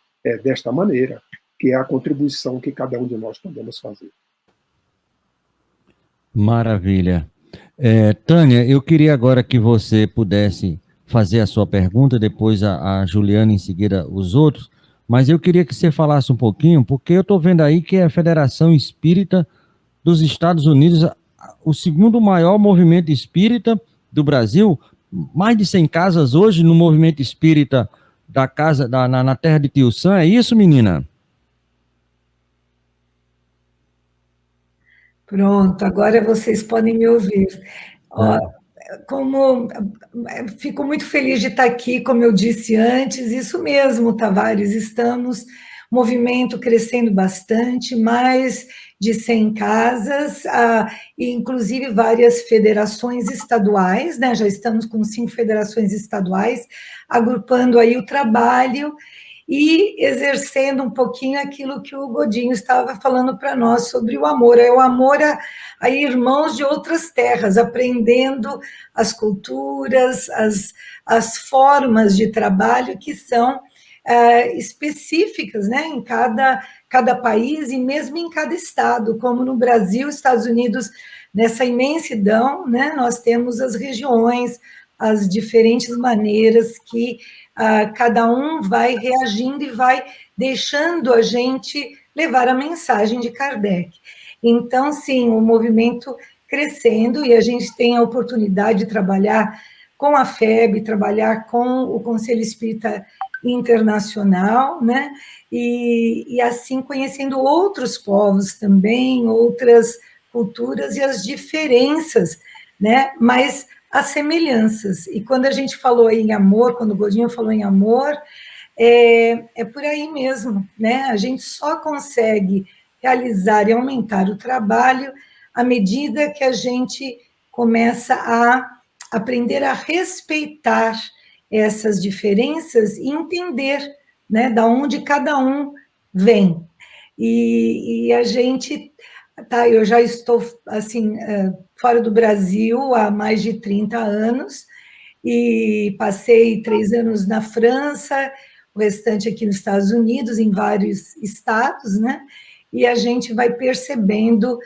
desta maneira, que é a contribuição que cada um de nós podemos fazer. Maravilha. Tânia, eu queria agora que você pudesse fazer a sua pergunta, depois a Juliana, em seguida os outros, mas eu queria que você falasse um pouquinho, porque eu estou vendo aí que é a Federação Espírita dos Estados Unidos, o segundo maior movimento espírita do Brasil, mais de 100 casas hoje no movimento espírita da casa na terra de Tio Sam. É isso, menina? Pronto, agora vocês podem me ouvir. Fico muito feliz de estar aqui, como eu disse antes, isso mesmo, Tavares, estamos, movimento crescendo bastante, mais de 100 casas, e inclusive várias federações estaduais, né? Já estamos com 5 federações estaduais, agrupando aí o trabalho e exercendo um pouquinho aquilo que o Godinho estava falando para nós sobre o amor. É o amor a irmãos de outras terras, aprendendo as culturas, as formas de trabalho que são específicas, né, em cada país e mesmo em cada estado, como no Brasil, Estados Unidos, nessa imensidão, né, nós temos as regiões, as diferentes maneiras que cada um vai reagindo e vai deixando a gente levar a mensagem de Kardec. Então, sim, o movimento crescendo, e a gente tem a oportunidade de trabalhar com a FEB, trabalhar com o Conselho Espírita Internacional, né? E assim conhecendo outros povos também, outras culturas e as diferenças, né? Mas as semelhanças. E quando a gente falou em amor, quando o Godinho falou em amor, é por aí mesmo, né? A gente só consegue realizar e aumentar o trabalho à medida que a gente começa a aprender a respeitar essas diferenças e entender, né, da onde cada um vem. E a gente, tá, eu já estou, assim, fora do Brasil há mais de 30 anos, e passei 3 anos na França, o restante aqui nos Estados Unidos, em vários estados, né? E a gente vai percebendo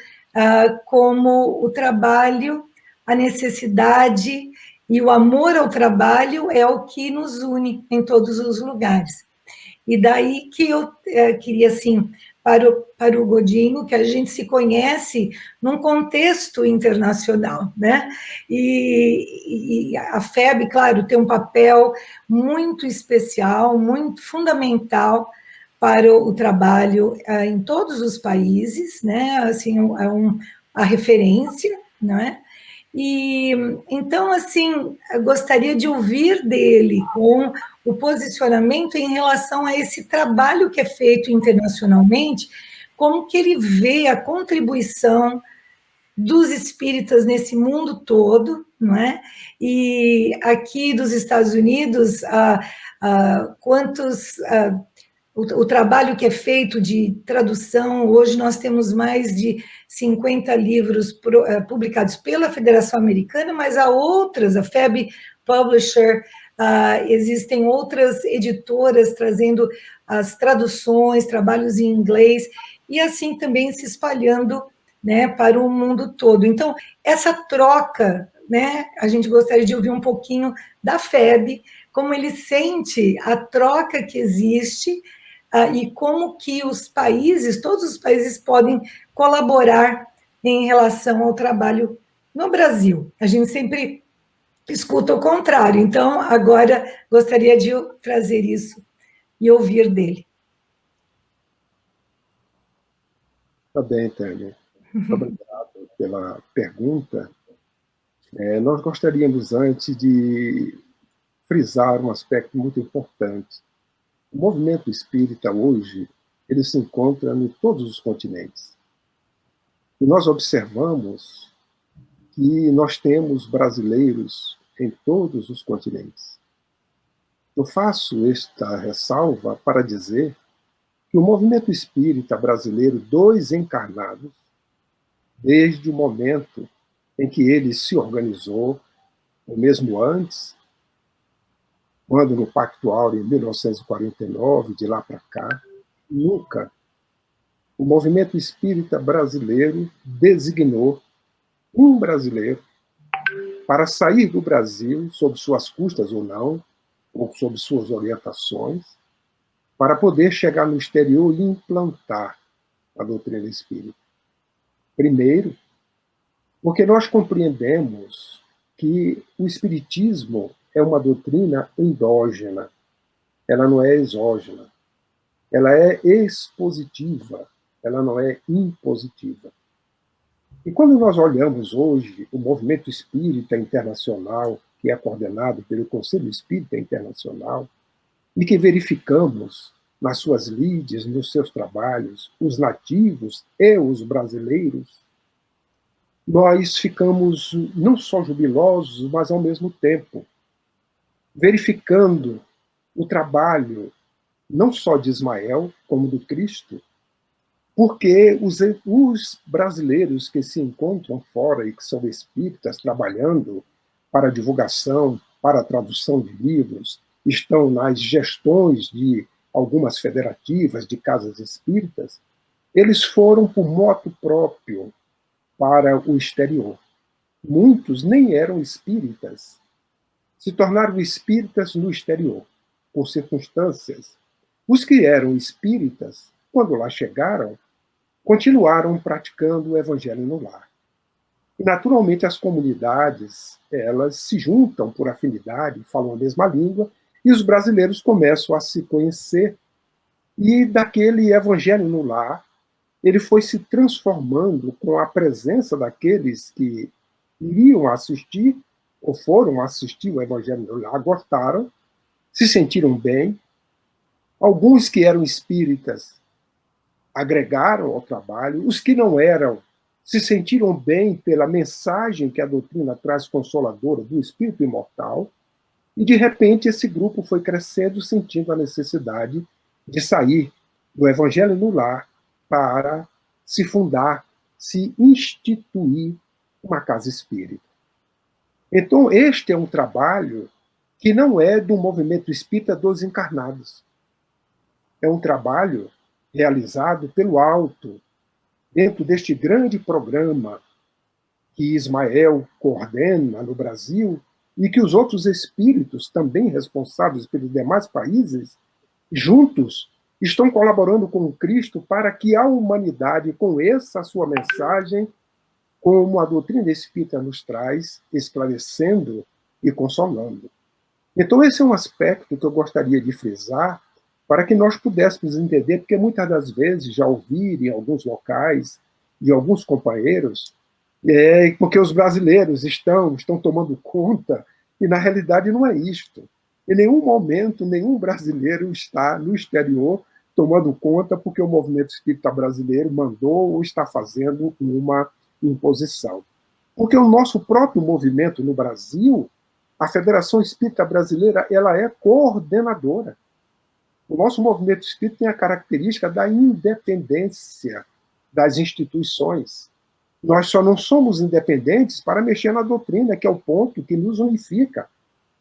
como o trabalho, a necessidade e o amor ao trabalho é o que nos une em todos os lugares. E daí que eu queria, assim, para o Godinho, que a gente se conhece num contexto internacional, né? E a FEB, claro, tem um papel muito especial, muito fundamental para o trabalho em todos os países, né? Assim, a referência, não é? E, então, assim, eu gostaria de ouvir dele com o posicionamento em relação a esse trabalho que é feito internacionalmente, como que ele vê a contribuição dos espíritas nesse mundo todo, não é? E aqui dos Estados Unidos, quantos... O trabalho que é feito de tradução, hoje nós temos mais de 50 livros publicados pela Federação Americana, mas há outras, a FEB Publisher, existem outras editoras trazendo as traduções, trabalhos em inglês, e assim também se espalhando, né, para o mundo todo. Então, essa troca, né, a gente gostaria de ouvir um pouquinho da FEB, como ele sente a troca que existe, e como que os países, todos os países podem colaborar em relação ao trabalho no Brasil. A gente sempre escuta o contrário, então agora gostaria de trazer isso e ouvir dele. Tá bem, Tânia. Obrigado pela pergunta. Nós gostaríamos, antes, de frisar um aspecto muito importante. O movimento espírita hoje, ele se encontra em todos os continentes. E nós observamos que nós temos brasileiros em todos os continentes. Eu faço esta ressalva para dizer que o movimento espírita brasileiro, dos encarnados, desde o momento em que ele se organizou, ou mesmo antes, quando no Pacto Áureo, em 1949, de lá para cá, nunca o movimento espírita brasileiro designou um brasileiro para sair do Brasil, sob suas custas ou não, ou sob suas orientações, para poder chegar no exterior e implantar a doutrina espírita. Primeiro, porque nós compreendemos que o espiritismo é uma doutrina endógena, ela não é exógena, ela é expositiva, ela não é impositiva. E quando nós olhamos hoje o movimento espírita internacional, que é coordenado pelo Conselho Espírita Internacional, e que verificamos nas suas lides, nos seus trabalhos, os nativos e os brasileiros, nós ficamos não só jubilosos, mas ao mesmo tempo verificando o trabalho não só de Ismael, como do Cristo, porque os brasileiros que se encontram fora e que são espíritas trabalhando para a divulgação, para a tradução de livros, estão nas gestões de algumas federativas de casas espíritas, eles foram por moto próprio para o exterior. Muitos nem eram espíritas, se tornaram espíritas no exterior, por circunstâncias. Os que eram espíritas, quando lá chegaram, continuaram praticando o evangelho no lar. E, naturalmente, as comunidades, elas se juntam por afinidade, falam a mesma língua, e os brasileiros começam a se conhecer. E daquele evangelho no lar, ele foi se transformando com a presença daqueles que iriam assistir ou foram assistir o Evangelho no Lar, gostaram, se sentiram bem. Alguns que eram espíritas agregaram ao trabalho, os que não eram se sentiram bem pela mensagem que a doutrina traz consoladora do espírito imortal, e de repente esse grupo foi crescendo, sentindo a necessidade de sair do Evangelho no Lar para se fundar, se instituir uma casa espírita. Então, este é um trabalho que não é do movimento espírita dos encarnados. É um trabalho realizado pelo alto, dentro deste grande programa que Ismael coordena no Brasil e que os outros espíritos, também responsáveis pelos demais países, juntos estão colaborando com o Cristo para que a humanidade conheça a sua mensagem, como a doutrina espírita nos traz, esclarecendo e consolando. Então, esse é um aspecto que eu gostaria de frisar para que nós pudéssemos entender, porque muitas das vezes já ouvi em alguns locais, de alguns companheiros, porque os brasileiros estão tomando conta, e na realidade não é isto. Em nenhum momento, nenhum brasileiro está no exterior tomando conta porque o movimento espírita brasileiro mandou ou está fazendo uma imposição. Porque o nosso próprio movimento no Brasil, a Federação Espírita Brasileira, ela é coordenadora. O nosso movimento espírita tem a característica da independência das instituições. Nós só não somos independentes para mexer na doutrina, que é o ponto que nos unifica.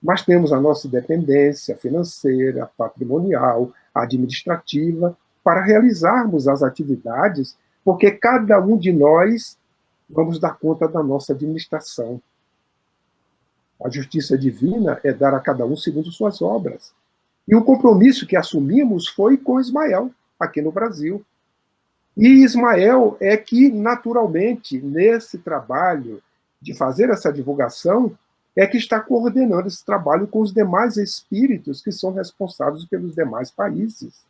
Mas temos a nossa independência financeira, patrimonial, administrativa, para realizarmos as atividades, porque cada um de nós vamos dar conta da nossa administração. A justiça divina é dar a cada um segundo suas obras. E o compromisso que assumimos foi com Ismael, aqui no Brasil. E Ismael é que, naturalmente, nesse trabalho de fazer essa divulgação, é que está coordenando esse trabalho com os demais espíritos que são responsáveis pelos demais países.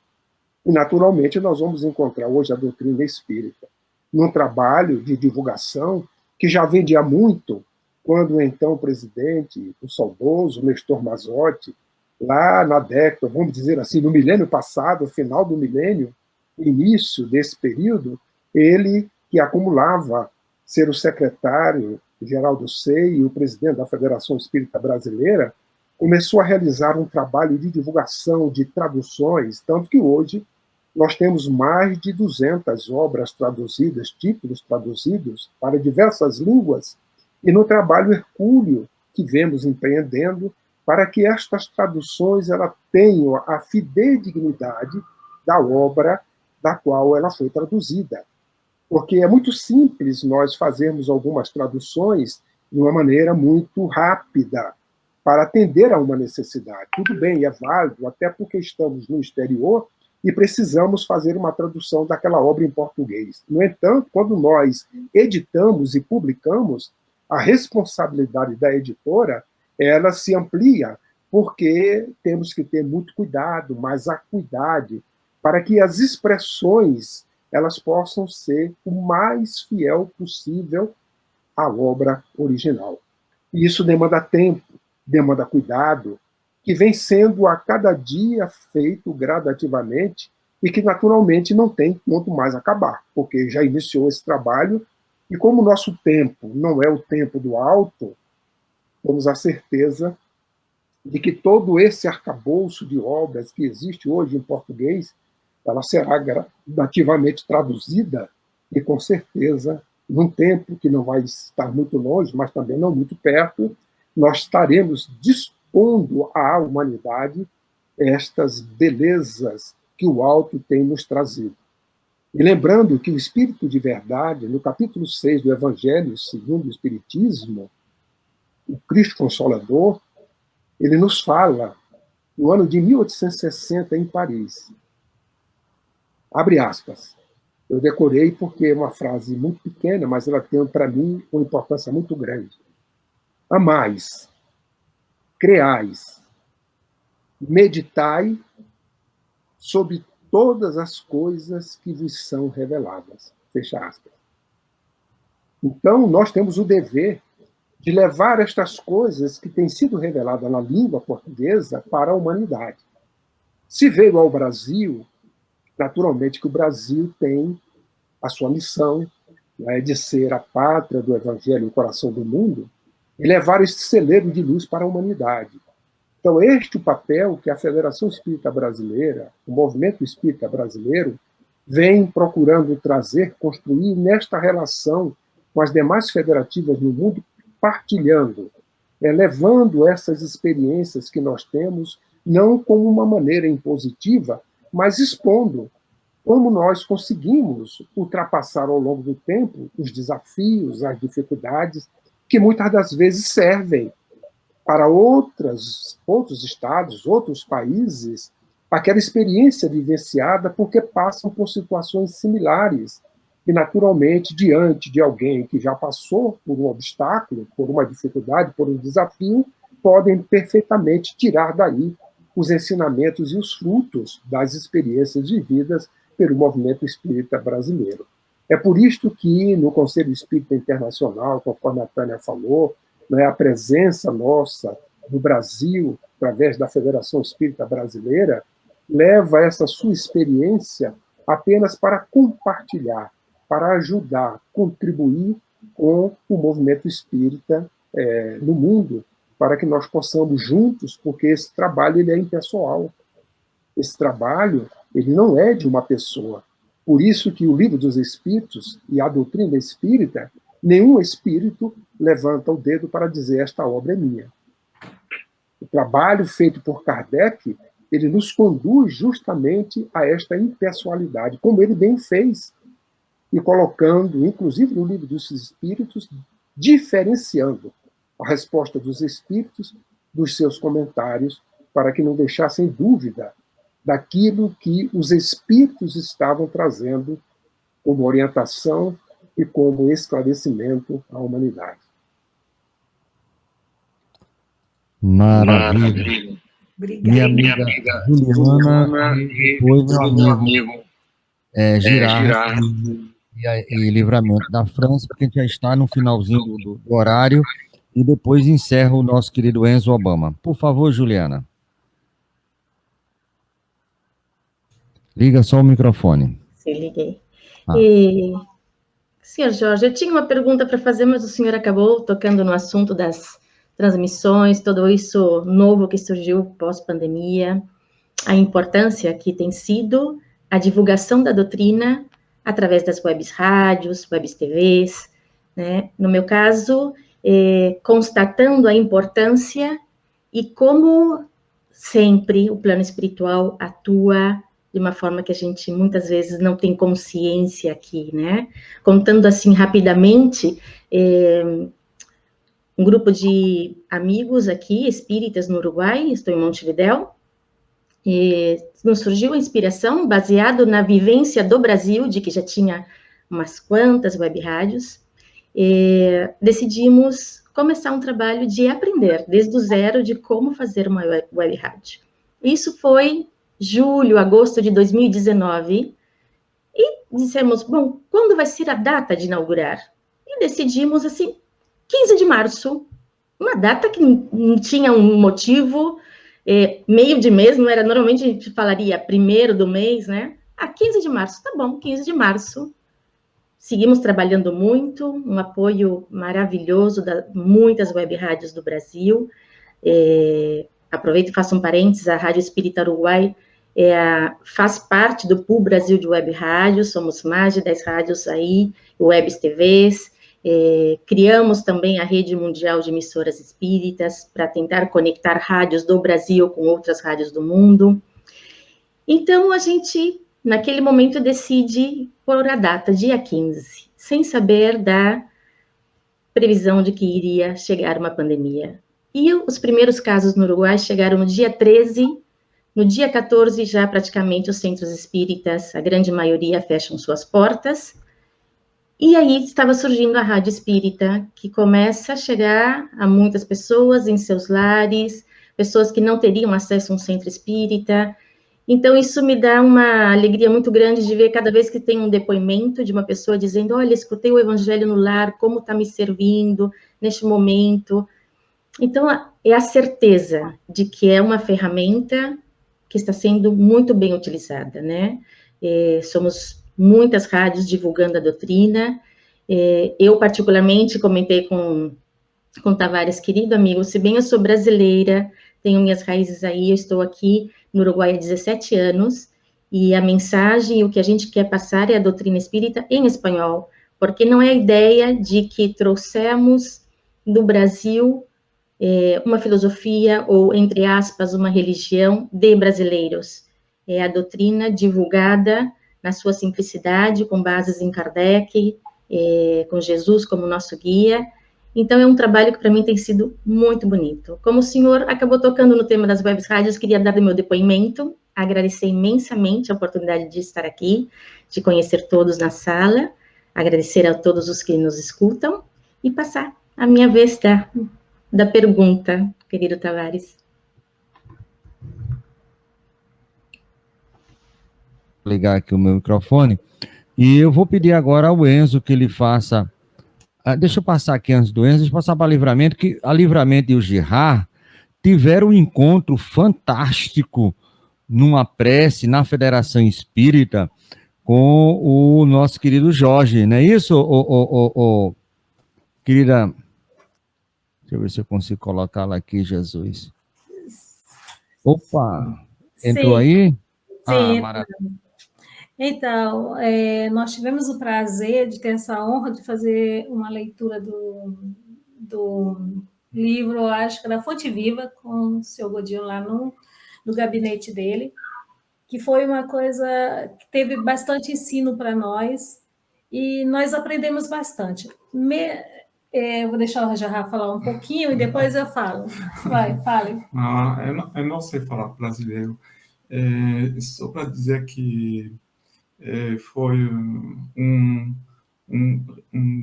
E, naturalmente, nós vamos encontrar hoje a doutrina espírita num trabalho de divulgação que já vem de há muito, quando então o presidente, o saudoso Nestor Mazotti, lá na década, vamos dizer assim, no milênio passado, final do milênio, início desse período, ele que acumulava ser o secretário-geral do SEI e o presidente da Federação Espírita Brasileira, começou a realizar um trabalho de divulgação, de traduções, tanto que hoje nós temos mais de 200 obras traduzidas, títulos traduzidos para diversas línguas, e no trabalho hercúleo que vemos empreendendo para que estas traduções elas tenham a fidedignidade da obra da qual ela foi traduzida. Porque é muito simples nós fazermos algumas traduções de uma maneira muito rápida para atender a uma necessidade. Tudo bem, é válido, até porque estamos no exterior e precisamos fazer uma tradução daquela obra em português. No entanto, quando nós editamos e publicamos, a responsabilidade da editora ela se amplia, porque temos que ter muito cuidado, mais acuidade, para que as expressões elas possam ser o mais fiel possível à obra original. E isso demanda tempo, demanda cuidado, que vem sendo a cada dia feito gradativamente e que naturalmente não tem quanto mais acabar, porque já iniciou esse trabalho e como o nosso tempo não é o tempo do alto, temos a certeza de que todo esse arcabouço de obras que existe hoje em português, ela será gradativamente traduzida e, com certeza, num tempo que não vai estar muito longe, mas também não muito perto, nós estaremos dispondo à humanidade estas belezas que o alto tem nos trazido. E lembrando que o Espírito de Verdade, no capítulo 6 do Evangelho segundo o Espiritismo, o Cristo Consolador, ele nos fala, no ano de 1860, em Paris. Abre aspas. Eu decorei porque é uma frase muito pequena, mas ela tem, para mim, uma importância muito grande. Amais, creais, meditai sobre todas as coisas que vos são reveladas. Fecha aspas. Então, nós temos o dever de levar estas coisas que têm sido reveladas na língua portuguesa para a humanidade. Se veio ao Brasil, naturalmente que o Brasil tem a sua missão, né, de ser a pátria do Evangelho, o coração do mundo, e levar este celeiro de luz para a humanidade. Então, este é o papel que a Federação Espírita Brasileira, o Movimento Espírita Brasileiro, vem procurando trazer, construir nesta relação com as demais federativas no mundo, partilhando, levando essas experiências que nós temos, não como uma maneira impositiva, mas expondo como nós conseguimos ultrapassar ao longo do tempo os desafios, as dificuldades, que muitas das vezes servem para outros estados, outros países, aquela experiência vivenciada porque passam por situações similares. E, naturalmente, diante de alguém que já passou por um obstáculo, por uma dificuldade, por um desafio, podem perfeitamente tirar daí os ensinamentos e os frutos das experiências vividas pelo movimento espírita brasileiro. É por isto que, no Conselho Espírita Internacional, conforme a Tânia falou, né, a presença nossa no Brasil, através da Federação Espírita Brasileira, leva essa sua experiência apenas para compartilhar, para ajudar, contribuir com o movimento espírita no mundo, para que nós possamos juntos, porque esse trabalho ele é impessoal. Esse trabalho ele não é de uma pessoa. Por isso que o Livro dos Espíritos e a doutrina espírita, nenhum espírito levanta o dedo para dizer esta obra é minha. O trabalho feito por Kardec, ele nos conduz justamente a esta impessoalidade, como ele bem fez, e colocando, inclusive no Livro dos Espíritos, diferenciando a resposta dos espíritos dos seus comentários, para que não deixassem dúvida daquilo que os espíritos estavam trazendo como orientação e como esclarecimento à humanidade. Maravilha. Obrigada. Minha amiga Juliana, depois meu amigo Girard e Livramento da França, porque a gente já está no finalzinho do horário, e depois encerra o nosso querido Enzo Obama. Por favor, Juliana. Liga só o microfone. Sim, liguei. Senhor Jorge, eu tinha uma pergunta para fazer, mas o senhor acabou tocando no assunto das transmissões, tudo isso novo que surgiu pós-pandemia, a importância que tem sido a divulgação da doutrina através das webs rádios, webs TVs, né? No meu caso, constatando a importância e como sempre o plano espiritual atua de uma forma que a gente muitas vezes não tem consciência aqui, né? Contando assim rapidamente, um grupo de amigos aqui, espíritas no Uruguai, estou em Montevidéu, e nos surgiu a inspiração, baseado na vivência do Brasil, de que já tinha umas quantas web rádios, decidimos começar um trabalho de aprender, desde o zero, de como fazer uma web rádio. Isso foi julho, agosto de 2019, e dissemos, bom, quando vai ser a data de inaugurar? E decidimos, assim, 15 de março, uma data que não tinha um motivo, meio de mês, não era, normalmente a gente falaria primeiro do mês, né? 15 de março, tá bom, 15 de março. Seguimos trabalhando muito, um apoio maravilhoso de muitas web rádios do Brasil. Aproveito e faço um parênteses, a Rádio Espírita Uruguai faz parte do Pool Brasil de Web Rádios, somos mais de 10 rádios aí, webs TVs, criamos também a Rede Mundial de Emissoras Espíritas para tentar conectar rádios do Brasil com outras rádios do mundo. Então, a gente, naquele momento, decide pôr a data, dia 15, sem saber da previsão de que iria chegar uma pandemia. E os primeiros casos no Uruguai chegaram no dia 13, no dia 14 já praticamente os centros espíritas, a grande maioria, fecham suas portas. E aí estava surgindo a Rádio Espírita, que começa a chegar a muitas pessoas em seus lares, pessoas que não teriam acesso a um centro espírita. Então, isso me dá uma alegria muito grande de ver cada vez que tem um depoimento de uma pessoa dizendo, olha, escutei o Evangelho no lar, como está me servindo, neste momento. Então, é a certeza de que é uma ferramenta que está sendo muito bem utilizada, né? Somos muitas rádios divulgando a doutrina. Eu, particularmente, comentei com Tavares, querido amigo, se bem eu sou brasileira, tenho minhas raízes aí, eu estou aqui no Uruguai há 17 anos, e a mensagem, o que a gente quer passar é a doutrina espírita em espanhol, porque não é a ideia de que trouxemos do Brasil uma filosofia ou, entre aspas, uma religião de brasileiros. É a doutrina divulgada na sua simplicidade, com bases em Kardec, com Jesus como nosso guia. Então, é um trabalho que para mim tem sido muito bonito. Como o senhor acabou tocando no tema das webs rádios, queria dar meu depoimento, agradecer imensamente a oportunidade de estar aqui, de conhecer todos na sala, agradecer a todos os que nos escutam e passar a minha vez da pergunta, querido Tavares. Vou ligar aqui o meu microfone. E eu vou pedir agora ao Enzo que ele faça... deixa eu passar aqui antes do Enzo, deixa eu passar para Livramento, que a Livramento e o Gerard tiveram um encontro fantástico numa prece na Federação Espírita com o nosso querido Jorge, não é isso, querida? Deixa eu ver se eu consigo colocá-la aqui, Jesus. Opa! Entrou aí? Sim, maravilha. Então, nós tivemos o prazer de ter essa honra de fazer uma leitura do livro, acho que da Fonte Viva, com o seu Godinho lá no gabinete dele, que foi uma coisa que teve bastante ensino para nós, e nós aprendemos bastante. Vou deixar o Gerard falar um pouquinho e depois eu falo. Vai, fale. Eu não sei falar brasileiro. Só para dizer que foi um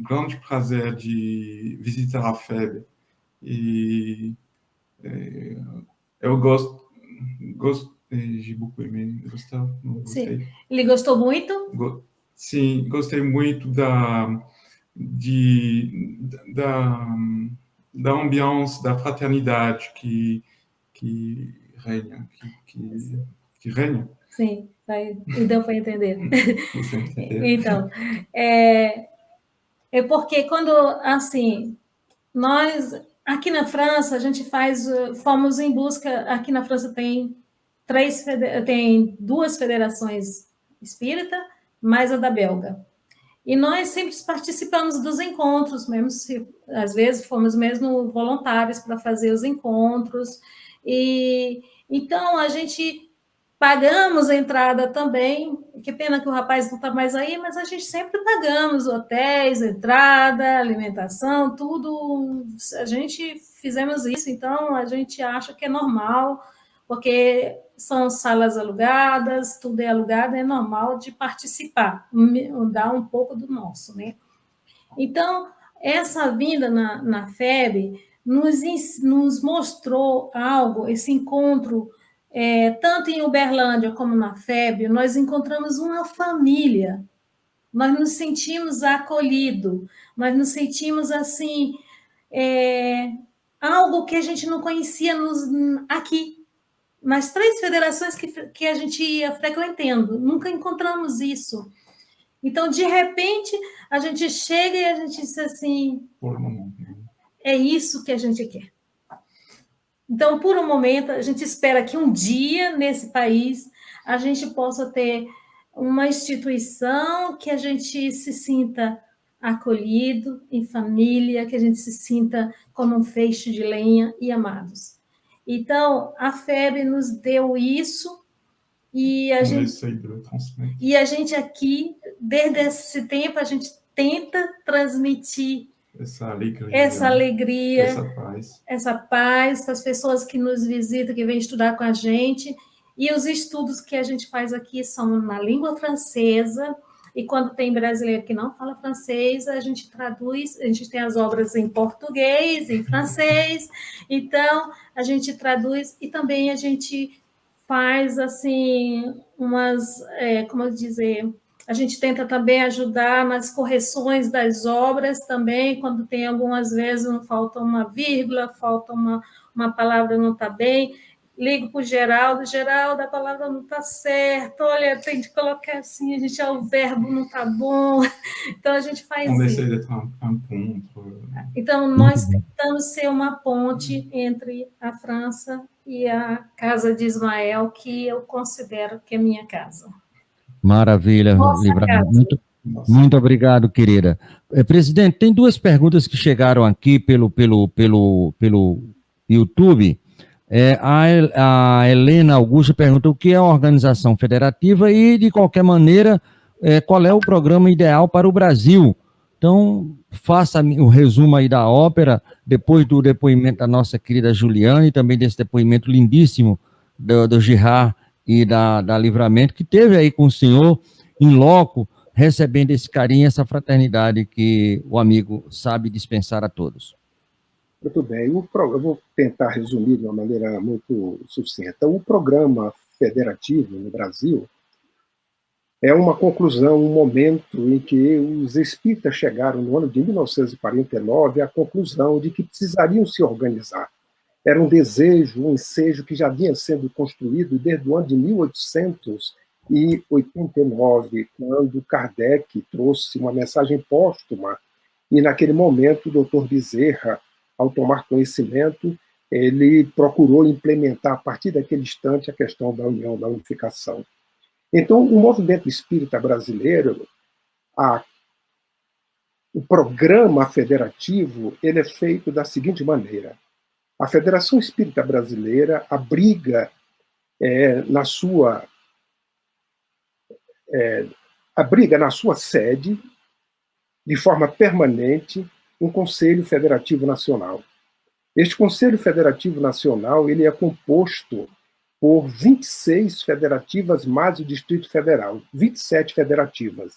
grande prazer de visitar a FEB. E eu gostei beaucoup aimé. Sim. Ele gostou muito? Sim, gostei muito da ambiance, da fraternidade que reina. Que reina. Sim, deu para entender. Então, é porque quando, assim, nós, aqui na França, a gente fomos em busca, aqui na França tem duas federações espírita, mais a da belga. E nós sempre participamos dos encontros, mesmo se, às vezes, fomos mesmo voluntários para fazer os encontros. E então, a gente pagamos a entrada também. Que pena que o rapaz não está mais aí, mas a gente sempre pagamos hotéis, entrada, alimentação, tudo. A gente fizemos isso, então a gente acha que é normal, porque são salas alugadas, tudo é alugado, é normal de participar, dar um pouco do nosso, né? Então, essa vinda na FEB nos mostrou algo, esse encontro, tanto em Uberlândia como na FEB, nós encontramos uma família, nós nos sentimos acolhidos, nós nos sentimos assim, algo que a gente não conhecia aqui, nas 3 federações que a gente ia frequentando, nunca encontramos isso. Então, de repente, a gente chega e a gente diz assim, é isso que a gente quer. Então, por um momento, a gente espera que um dia, nesse país, a gente possa ter uma instituição que a gente se sinta acolhido, em família, que a gente se sinta como um feixe de lenha e amados. Então, a FEB nos deu isso e a gente aqui, desde esse tempo, a gente tenta transmitir essa alegria, essa paz para as pessoas que nos visitam, que vêm estudar com a gente. E os estudos que a gente faz aqui são na língua francesa, e quando tem brasileiro que não fala francês, a gente traduz, a gente tem as obras em português, em francês, então a gente traduz e também a gente faz, assim, umas, como dizer, A gente tenta também ajudar nas correções das obras também, quando tem algumas vezes falta uma vírgula, falta uma palavra não está bem. Ligo para o Geraldo, a palavra não está certa, olha, tem de colocar assim, o verbo não está bom, então a gente faz isso. Então, nós tentamos ser uma ponte entre a França e a casa de Ismael, que eu considero que é minha casa. Maravilha, Livramento. Muito obrigado, querida. Presidente, tem duas perguntas que chegaram aqui pelo YouTube. A Helena Augusta pergunta o que é a organização federativa e, de qualquer maneira, qual é o programa ideal para o Brasil. Então, faça o resumo aí da ópera, depois do depoimento da nossa querida Juliana e também desse depoimento lindíssimo do Girard e da Livramento, que teve aí com o senhor, em loco, recebendo esse carinho, essa fraternidade que o amigo sabe dispensar a todos. Muito bem, eu vou tentar resumir de uma maneira muito sucinta. O programa federativo no Brasil é uma conclusão, um momento em que os espíritas chegaram no ano de 1949 à conclusão de que precisariam se organizar. Era um desejo, um ensejo que já vinha sendo construído desde o ano de 1889, quando Kardec trouxe uma mensagem póstuma, e naquele momento o Dr. Bezerra, ao tomar conhecimento, ele procurou implementar a partir daquele instante a questão da união, da unificação. Então, o movimento espírita brasileiro, o programa federativo, ele é feito da seguinte maneira. A Federação Espírita Brasileira abriga na sua sede, de forma permanente, um Conselho Federativo Nacional. Este Conselho Federativo Nacional ele é composto por 26 federativas mais o Distrito Federal, 27 federativas,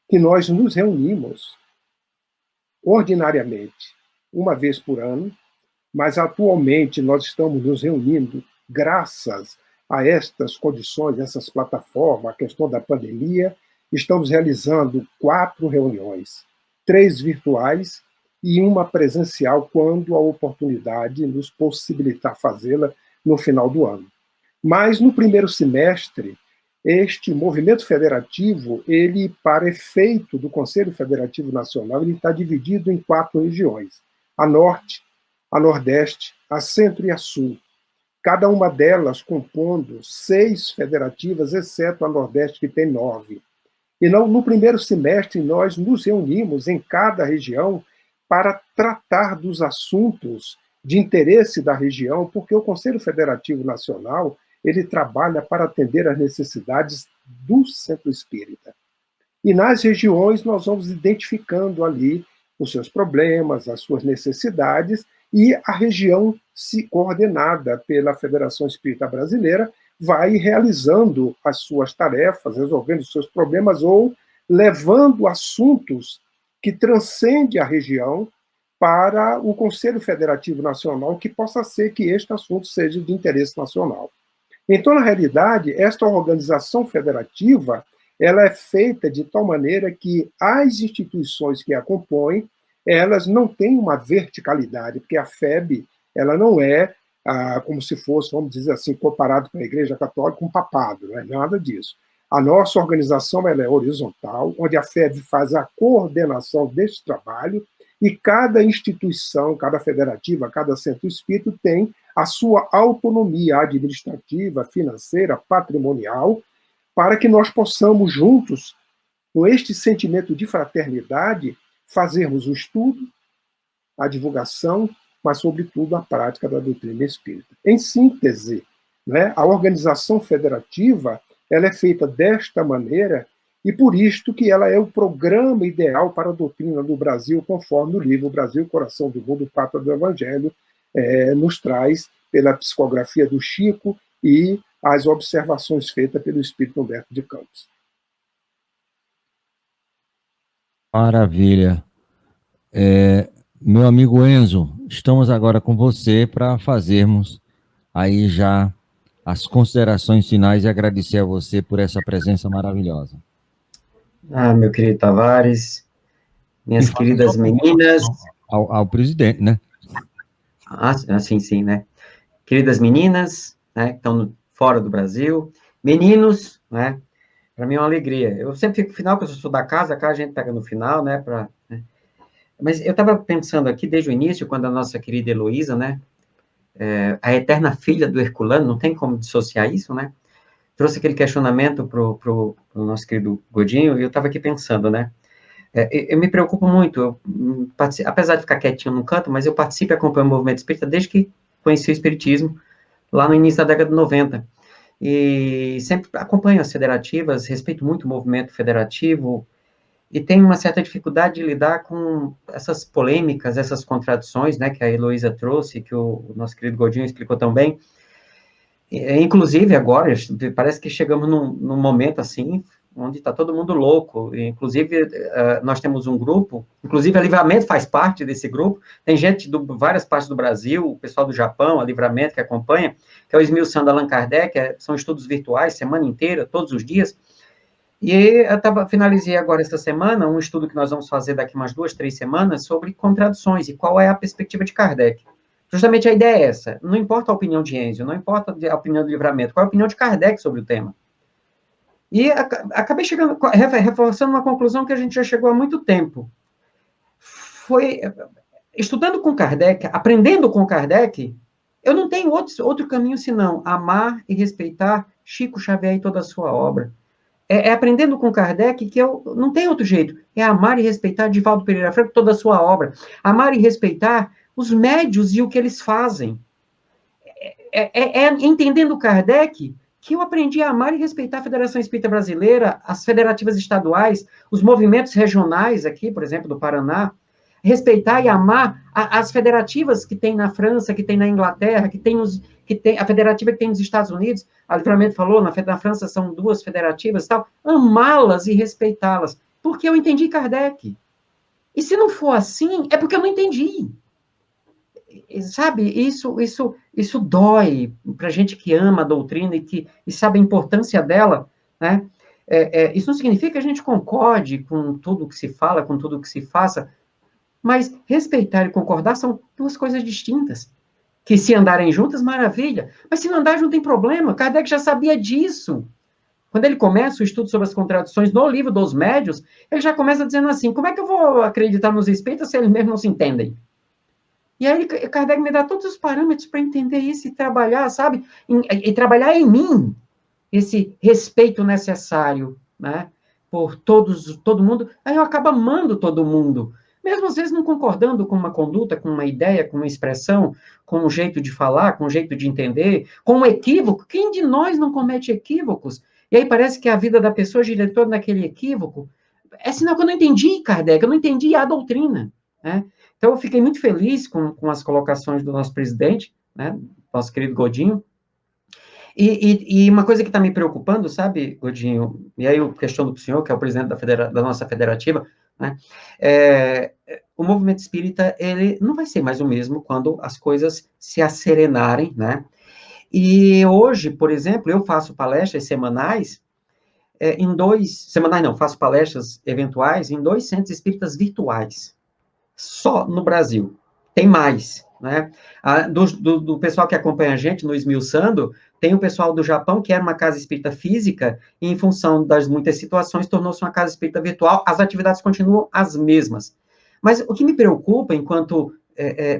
que nós nos reunimos ordinariamente, uma vez por ano, mas atualmente nós estamos nos reunindo graças a estas condições, essas plataformas, a questão da pandemia, estamos realizando 4 reuniões, 3 virtuais e uma presencial, quando a oportunidade nos possibilitar fazê-la no final do ano. Mas, no primeiro semestre, este movimento federativo, ele, para efeito do Conselho Federativo Nacional, ele está dividido em 4 regiões, a Norte, a Nordeste, a Centro e a Sul. Cada uma delas compondo 6 federativas, exceto a Nordeste, que tem 9. E no primeiro semestre, nós nos reunimos em cada região para tratar dos assuntos de interesse da região, porque o Conselho Federativo Nacional ele trabalha para atender às necessidades do centro espírita. E nas regiões nós vamos identificando ali os seus problemas, as suas necessidades, e a região, coordenada pela Federação Espírita Brasileira, vai realizando as suas tarefas, resolvendo os seus problemas ou levando assuntos que transcendem a região para o Conselho Federativo Nacional, que possa ser que este assunto seja de interesse nacional. Então, na realidade, esta organização federativa ela é feita de tal maneira que as instituições que a compõem, elas não têm uma verticalidade, porque a FEB ela não é como se fosse, vamos dizer assim, comparado com a Igreja Católica, um papado, não é nada disso. A nossa organização ela é horizontal, onde a FEB faz a coordenação deste trabalho, e cada instituição, cada federativa, cada centro espírita tem a sua autonomia administrativa, financeira, patrimonial, para que nós possamos juntos, com este sentimento de fraternidade, fazermos o estudo, a divulgação, mas, sobretudo, a prática da doutrina espírita. Em síntese, né, a organização federativa ela é feita desta maneira, e por isto que ela é o programa ideal para a doutrina do Brasil, conforme o livro Brasil, Coração do Mundo, Pátria do Evangelho, nos traz pela psicografia do Chico e as observações feitas pelo Espírito Humberto de Campos. Maravilha. Meu amigo Enzo, estamos agora com você para fazermos aí já as considerações finais e agradecer a você por essa presença maravilhosa. Meu querido Tavares, minhas queridas meninas... Ao presidente, né? Sim, né? Queridas meninas, né, que estão fora do Brasil, meninos, né? Para mim é uma alegria. Eu sempre fico no final, porque eu sou da casa, a gente pega no final, né? Mas eu estava pensando aqui desde o início, quando a nossa querida Heloísa, né? A eterna filha do Herculano, não tem como dissociar isso, né? Trouxe aquele questionamento pro nosso querido Godinho, e eu estava aqui pensando, né? Eu me preocupo muito, apesar de ficar quietinho num canto, mas eu participo e acompanho o movimento espírita desde que conheci o espiritismo, lá no início da década de 90. E sempre acompanho as federativas, respeito muito o movimento federativo, e tenho uma certa dificuldade de lidar com essas polêmicas, essas contradições, né, que a Heloísa trouxe, que o nosso querido Godinho explicou tão bem. Inclusive, agora, parece que chegamos num momento, assim, onde está todo mundo louco. Inclusive, nós temos um grupo, inclusive a Livramento faz parte desse grupo, tem gente de várias partes do Brasil, o pessoal do Japão, a Livramento que acompanha, que é o esmiuçando Allan Kardec, são estudos virtuais, semana inteira, todos os dias. E eu finalizei agora esta semana um estudo que nós vamos fazer daqui umas 2, 3 semanas sobre contradições e qual é a perspectiva de Kardec. Justamente a ideia é essa, não importa a opinião de Enzio, não importa a opinião do Livramento, qual é a opinião de Kardec sobre o tema. E acabei reforçando uma conclusão que a gente já chegou há muito tempo. Foi, estudando com Kardec, aprendendo com Kardec, eu não tenho outro caminho senão amar e respeitar Chico Xavier e toda a sua obra. Aprendendo com Kardec que eu não tenho outro jeito, é amar e respeitar Divaldo Pereira Franco, toda a sua obra, amar e respeitar os médios e o que eles fazem. Entendendo Kardec, que eu aprendi a amar e respeitar a Federação Espírita Brasileira, as federativas estaduais, os movimentos regionais aqui, por exemplo, do Paraná, respeitar e amar as federativas que tem na França, que tem na Inglaterra, que tem a federativa que tem nos Estados Unidos, a Livramento falou, na França são 2 federativas e tal, amá-las e respeitá-las, porque eu entendi Kardec. E se não for assim, é porque eu não entendi. Sabe, isso dói para gente que ama a doutrina e sabe a importância dela, né? Isso não significa que a gente concorde com tudo que se fala, com tudo que se faça, mas respeitar e concordar são 2 coisas distintas. Que se andarem juntas, maravilha. Mas se não andar junto, tem problema. Kardec já sabia disso. Quando ele começa o estudo sobre as contradições no livro dos médios, ele já começa dizendo assim, como é que eu vou acreditar nos espíritas se eles mesmos não se entendem? E aí Kardec me dá todos os parâmetros para entender isso e trabalhar, sabe? E trabalhar em mim esse respeito necessário, né? Por todo mundo. Aí eu acabo amando todo mundo. Mesmo às vezes não concordando com uma conduta, com uma ideia, com uma expressão, com um jeito de falar, com um jeito de entender, com um equívoco. Quem de nós não comete equívocos? E aí parece que a vida da pessoa gira todo naquele equívoco. É sinal que eu não entendi, Kardec, eu não entendi a doutrina, né? Então, eu fiquei muito feliz com as colocações do nosso presidente, né, nosso querido Godinho. E uma coisa que está me preocupando, sabe, Godinho, e aí eu questiono para o senhor, que é o presidente da nossa federativa, né, o movimento espírita, ele não vai ser mais o mesmo quando as coisas se asserenarem, né? E hoje, por exemplo, eu faço palestras semanais, faço palestras eventuais em 2 centros espíritas virtuais. Só no Brasil. Tem mais, né? Do pessoal que acompanha a gente no Esmiuçando, tem o pessoal do Japão, que era uma casa espírita física, e em função das muitas situações, tornou-se uma casa espírita virtual, as atividades continuam as mesmas. Mas o que me preocupa, enquanto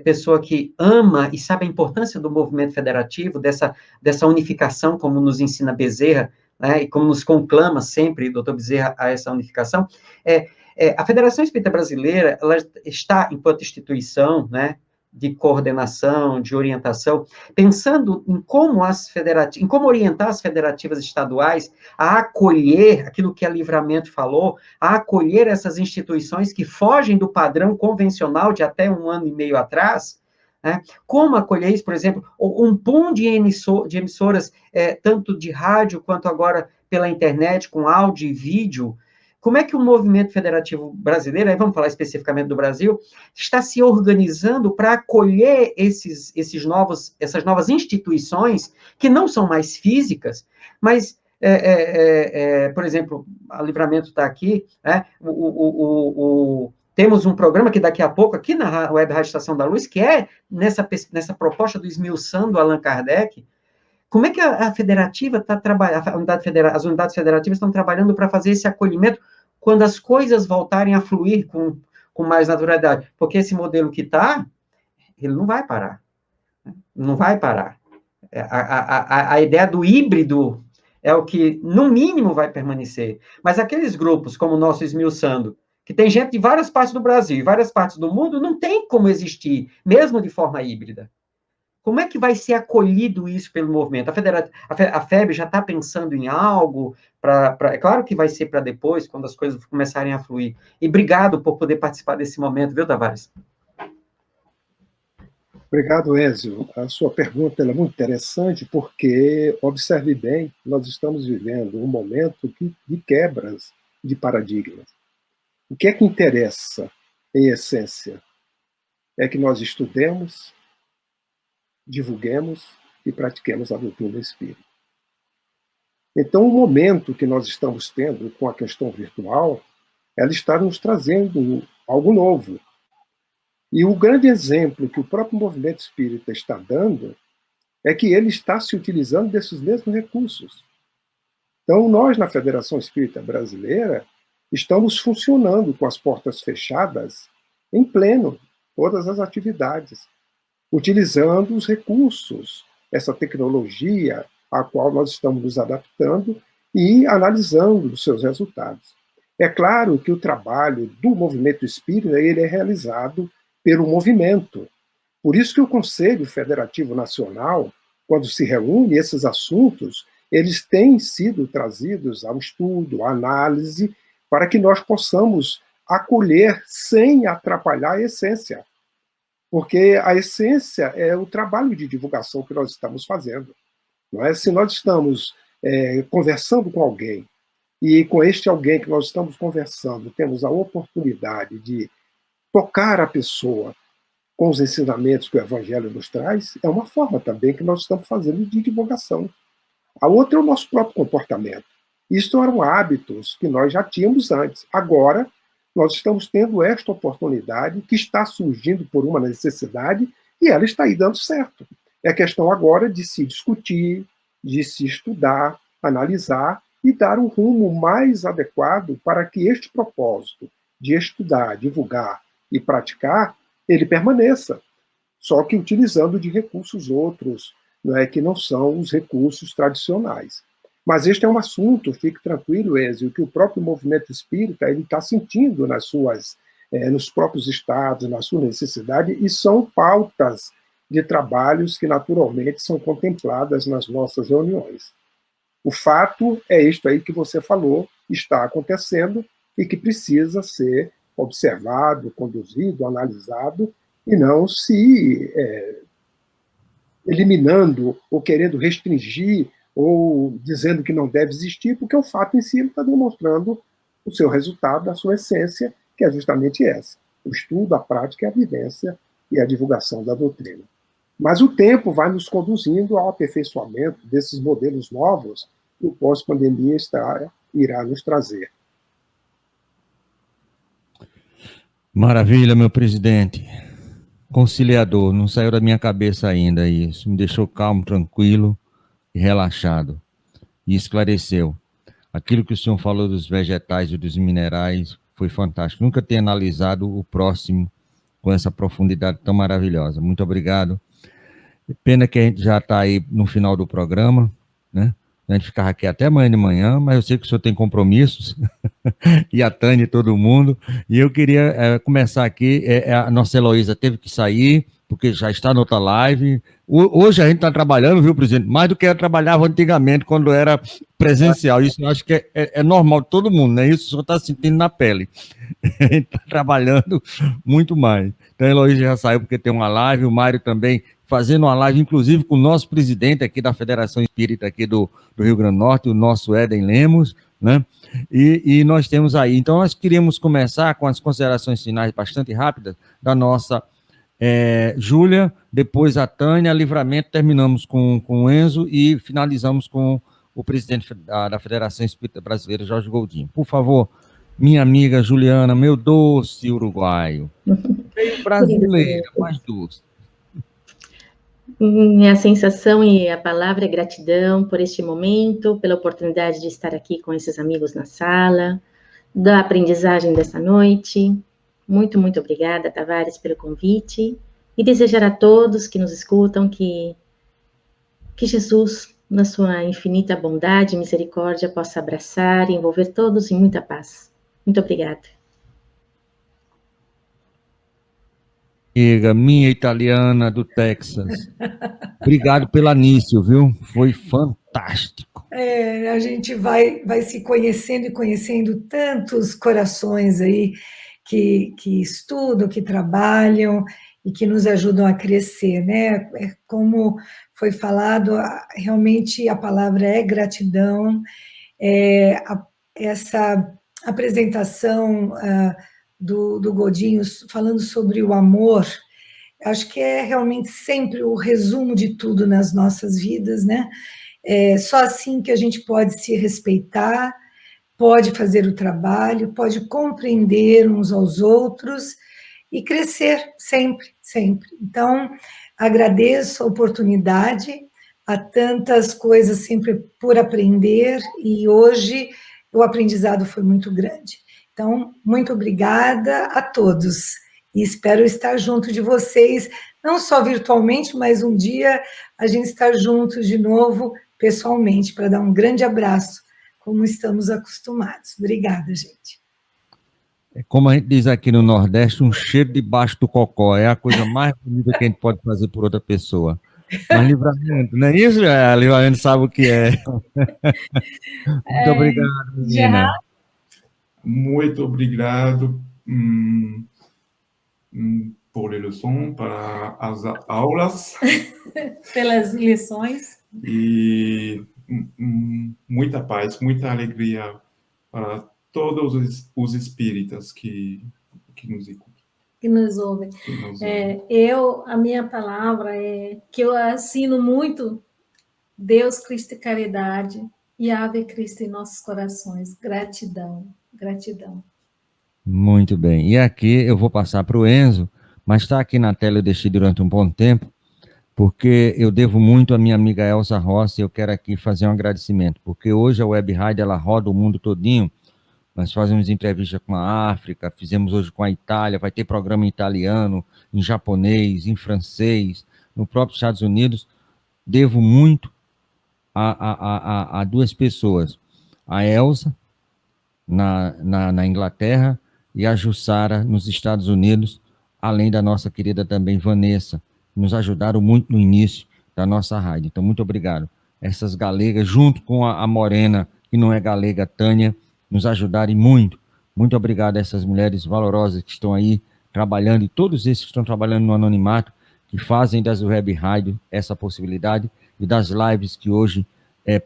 pessoa que ama e sabe a importância do movimento federativo, dessa unificação, como nos ensina Bezerra, né, e como nos conclama sempre, doutor Bezerra, a essa unificação, a Federação Espírita Brasileira, ela está, enquanto instituição, né, de coordenação, de orientação, pensando em como orientar as federativas estaduais a acolher aquilo que a Livramento falou, a acolher essas instituições que fogem do padrão convencional de até 1 ano e meio atrás, né? Como acolher isso, por exemplo, um pool de emissoras, tanto de rádio quanto agora pela internet, com áudio e vídeo. Como é que o movimento federativo brasileiro, aí vamos falar especificamente do Brasil, está se organizando para acolher essas novas instituições, que não são mais físicas, mas por exemplo, a Livramento está aqui, né? Temos um programa que daqui a pouco, aqui na Web Rádio Estação da Luz, que é nessa proposta do esmiuçando Allan Kardec. Como é que a federativa está trabalhando, as unidades federativas estão trabalhando para fazer esse acolhimento quando as coisas voltarem a fluir com mais naturalidade? Porque esse modelo que está, ele não vai parar. Não vai parar. A ideia do híbrido é o que, no mínimo, vai permanecer. Mas aqueles grupos, como o nosso Esmiuçando, que tem gente de várias partes do Brasil e várias partes do mundo, não tem como existir, mesmo de forma híbrida. Como é que vai ser acolhido isso pelo movimento? A FEB já está pensando em algo? É claro que vai ser para depois, quando as coisas começarem a fluir. E obrigado por poder participar desse momento, viu, Tavares? Obrigado, Ézio. A sua pergunta é muito interessante, porque, observe bem, nós estamos vivendo um momento de quebras de paradigmas. O que é que interessa, em essência? É que nós estudemos, divulguemos e pratiquemos a doutrina espírita. Então, o momento que nós estamos tendo com a questão virtual, ela está nos trazendo algo novo. E o grande exemplo que o próprio movimento espírita está dando é que ele está se utilizando desses mesmos recursos. Então, nós, na Federação Espírita Brasileira, estamos funcionando com as portas fechadas em pleno, todas as atividades, utilizando os recursos, essa tecnologia a qual nós estamos nos adaptando e analisando os seus resultados. É claro que o trabalho do movimento espírita ele é realizado pelo movimento. Por isso que o Conselho Federativo Nacional, quando se reúne, esses assuntos, eles têm sido trazidos ao estudo, à análise, para que nós possamos acolher sem atrapalhar a essência. Porque a essência é o trabalho de divulgação que nós estamos fazendo. Não é? Se nós estamos conversando com alguém, e com este alguém que nós estamos conversando, temos a oportunidade de tocar a pessoa com os ensinamentos que o Evangelho nos traz, é uma forma também que nós estamos fazendo de divulgação. A outra é o nosso próprio comportamento. Isso eram hábitos que nós já tínhamos antes. Agora, nós estamos tendo esta oportunidade que está surgindo por uma necessidade e ela está aí dando certo. É questão agora de se discutir, de se estudar, analisar e dar um rumo mais adequado para que este propósito de estudar, divulgar e praticar, ele permaneça, só que utilizando de recursos outros, que não são os recursos tradicionais. Mas este é um assunto, fique tranquilo, Ézio, que o próprio movimento espírita ele está sentindo nos próprios estados, na sua necessidade, e são pautas de trabalhos que naturalmente são contempladas nas nossas reuniões. O fato é isto aí que você falou, está acontecendo e que precisa ser observado, conduzido, analisado, e não se eliminando ou querendo restringir ou dizendo que não deve existir, porque o fato em si está demonstrando o seu resultado, a sua essência, que é justamente essa: o estudo, a prática, a vivência e a divulgação da doutrina. Mas o tempo vai nos conduzindo ao aperfeiçoamento desses modelos novos que o pós-pandemia irá nos trazer. Maravilha, meu presidente. Conciliador, não saiu da minha cabeça ainda isso. Me deixou calmo, tranquilo e relaxado. E esclareceu. Aquilo que o senhor falou dos vegetais e dos minerais foi fantástico. Nunca tinha analisado o próximo com essa profundidade tão maravilhosa. Muito obrigado. Pena que a gente já está aí no final do programa, né? A gente ficava aqui até amanhã de manhã, mas eu sei que o senhor tem compromissos, e a Tânia e todo mundo, e eu queria começar aqui, a nossa Heloísa teve que sair, porque já está na outra live. Hoje a gente está trabalhando, viu, presidente, mais do que eu trabalhava antigamente, quando era presencial. Isso eu acho que é normal de todo mundo, né? Isso o senhor está sentindo na pele. A gente está trabalhando muito mais. Então a Heloísa já saiu porque tem uma live, o Mário também fazendo uma live, inclusive, com o nosso presidente aqui da Federação Espírita aqui do Rio Grande do Norte, o nosso Éden Lemos, né? E nós temos aí. Então, nós queríamos começar com as considerações finais bastante rápidas da nossa Júlia, depois a Tânia, Livramento, terminamos com o Enzo e finalizamos com o presidente da Federação Espírita Brasileira, Jorge Goldinho. Por favor, minha amiga Juliana, meu doce uruguaio. Meio brasileira, mais doce. Minha sensação e a palavra é gratidão por este momento, pela oportunidade de estar aqui com esses amigos na sala, da aprendizagem dessa noite. Muito, muito obrigada, Tavares, pelo convite. E desejar a todos que nos escutam que Jesus, na sua infinita bondade e misericórdia, possa abraçar e envolver todos em muita paz. Muito obrigada. Minha italiana do Texas. Obrigado pelo início, viu? Foi fantástico. A gente vai se conhecendo e conhecendo tantos corações aí que estudam, que trabalham e que nos ajudam a crescer, né? Como foi falado, realmente a palavra é gratidão. Essa apresentação do Godinho falando sobre o amor, acho que é realmente sempre o resumo de tudo nas nossas vidas, né? Só assim que a gente pode se respeitar, pode fazer o trabalho, pode compreender uns aos outros e crescer sempre, sempre. Então, agradeço a oportunidade, há tantas coisas sempre por aprender e hoje o aprendizado foi muito grande. Então, muito obrigada a todos e espero estar junto de vocês, não só virtualmente, mas um dia a gente estar juntos de novo, pessoalmente, para dar um grande abraço, como estamos acostumados. Obrigada, gente. Como a gente diz aqui no Nordeste, um cheiro debaixo do cocó. É a coisa mais bonita que a gente pode fazer por outra pessoa. Mas livramento, não é isso? Livramento sabe o que é. Muito obrigado, menina. Muito obrigado por lição, para as aulas. Pelas lições. E muita paz, muita alegria para todos os espíritas que nos escutam. Que nos ouvem. A minha palavra é que eu assino muito Deus, Cristo e caridade e Ave Cristo em nossos corações. Gratidão, gratidão. Muito bem. E aqui eu vou passar para o Enzo, mas está aqui na tela, eu deixei durante um bom tempo, porque eu devo muito à minha amiga Elza Rossi, e eu quero aqui fazer um agradecimento, porque hoje a Web Rádio, ela roda o mundo todinho. Nós fazemos entrevista com a África, fizemos hoje com a Itália, vai ter programa em italiano, em japonês, em francês, no próprio Estados Unidos. Devo muito a duas pessoas, a Elza, na Inglaterra, e a Jussara, nos Estados Unidos, além da nossa querida também Vanessa, que nos ajudaram muito no início da nossa rádio. Então, muito obrigado. Essas galegas, junto com a morena, que não é galega, Tânia, nos ajudarem muito. Muito obrigado a essas mulheres valorosas que estão aí trabalhando, e todos esses que estão trabalhando no anonimato, que fazem das Web Rádio essa possibilidade, e das lives que hoje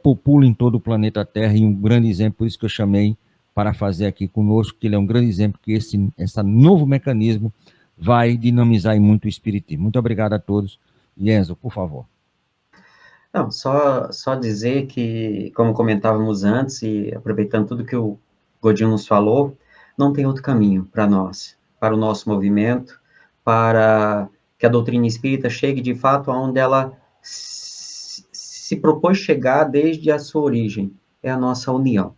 populam em todo o planeta Terra, e um grande exemplo, por isso que eu chamei para fazer aqui conosco, que ele é um grande exemplo, que esse novo mecanismo vai dinamizar muito o espiritismo. Muito obrigado a todos. E Enzo, por favor. Não, só dizer que, como comentávamos antes, e aproveitando tudo que o Godinho nos falou, não tem outro caminho para nós, para o nosso movimento, para que a doutrina espírita chegue de fato aonde ela se propôs chegar desde a sua origem, é a nossa união.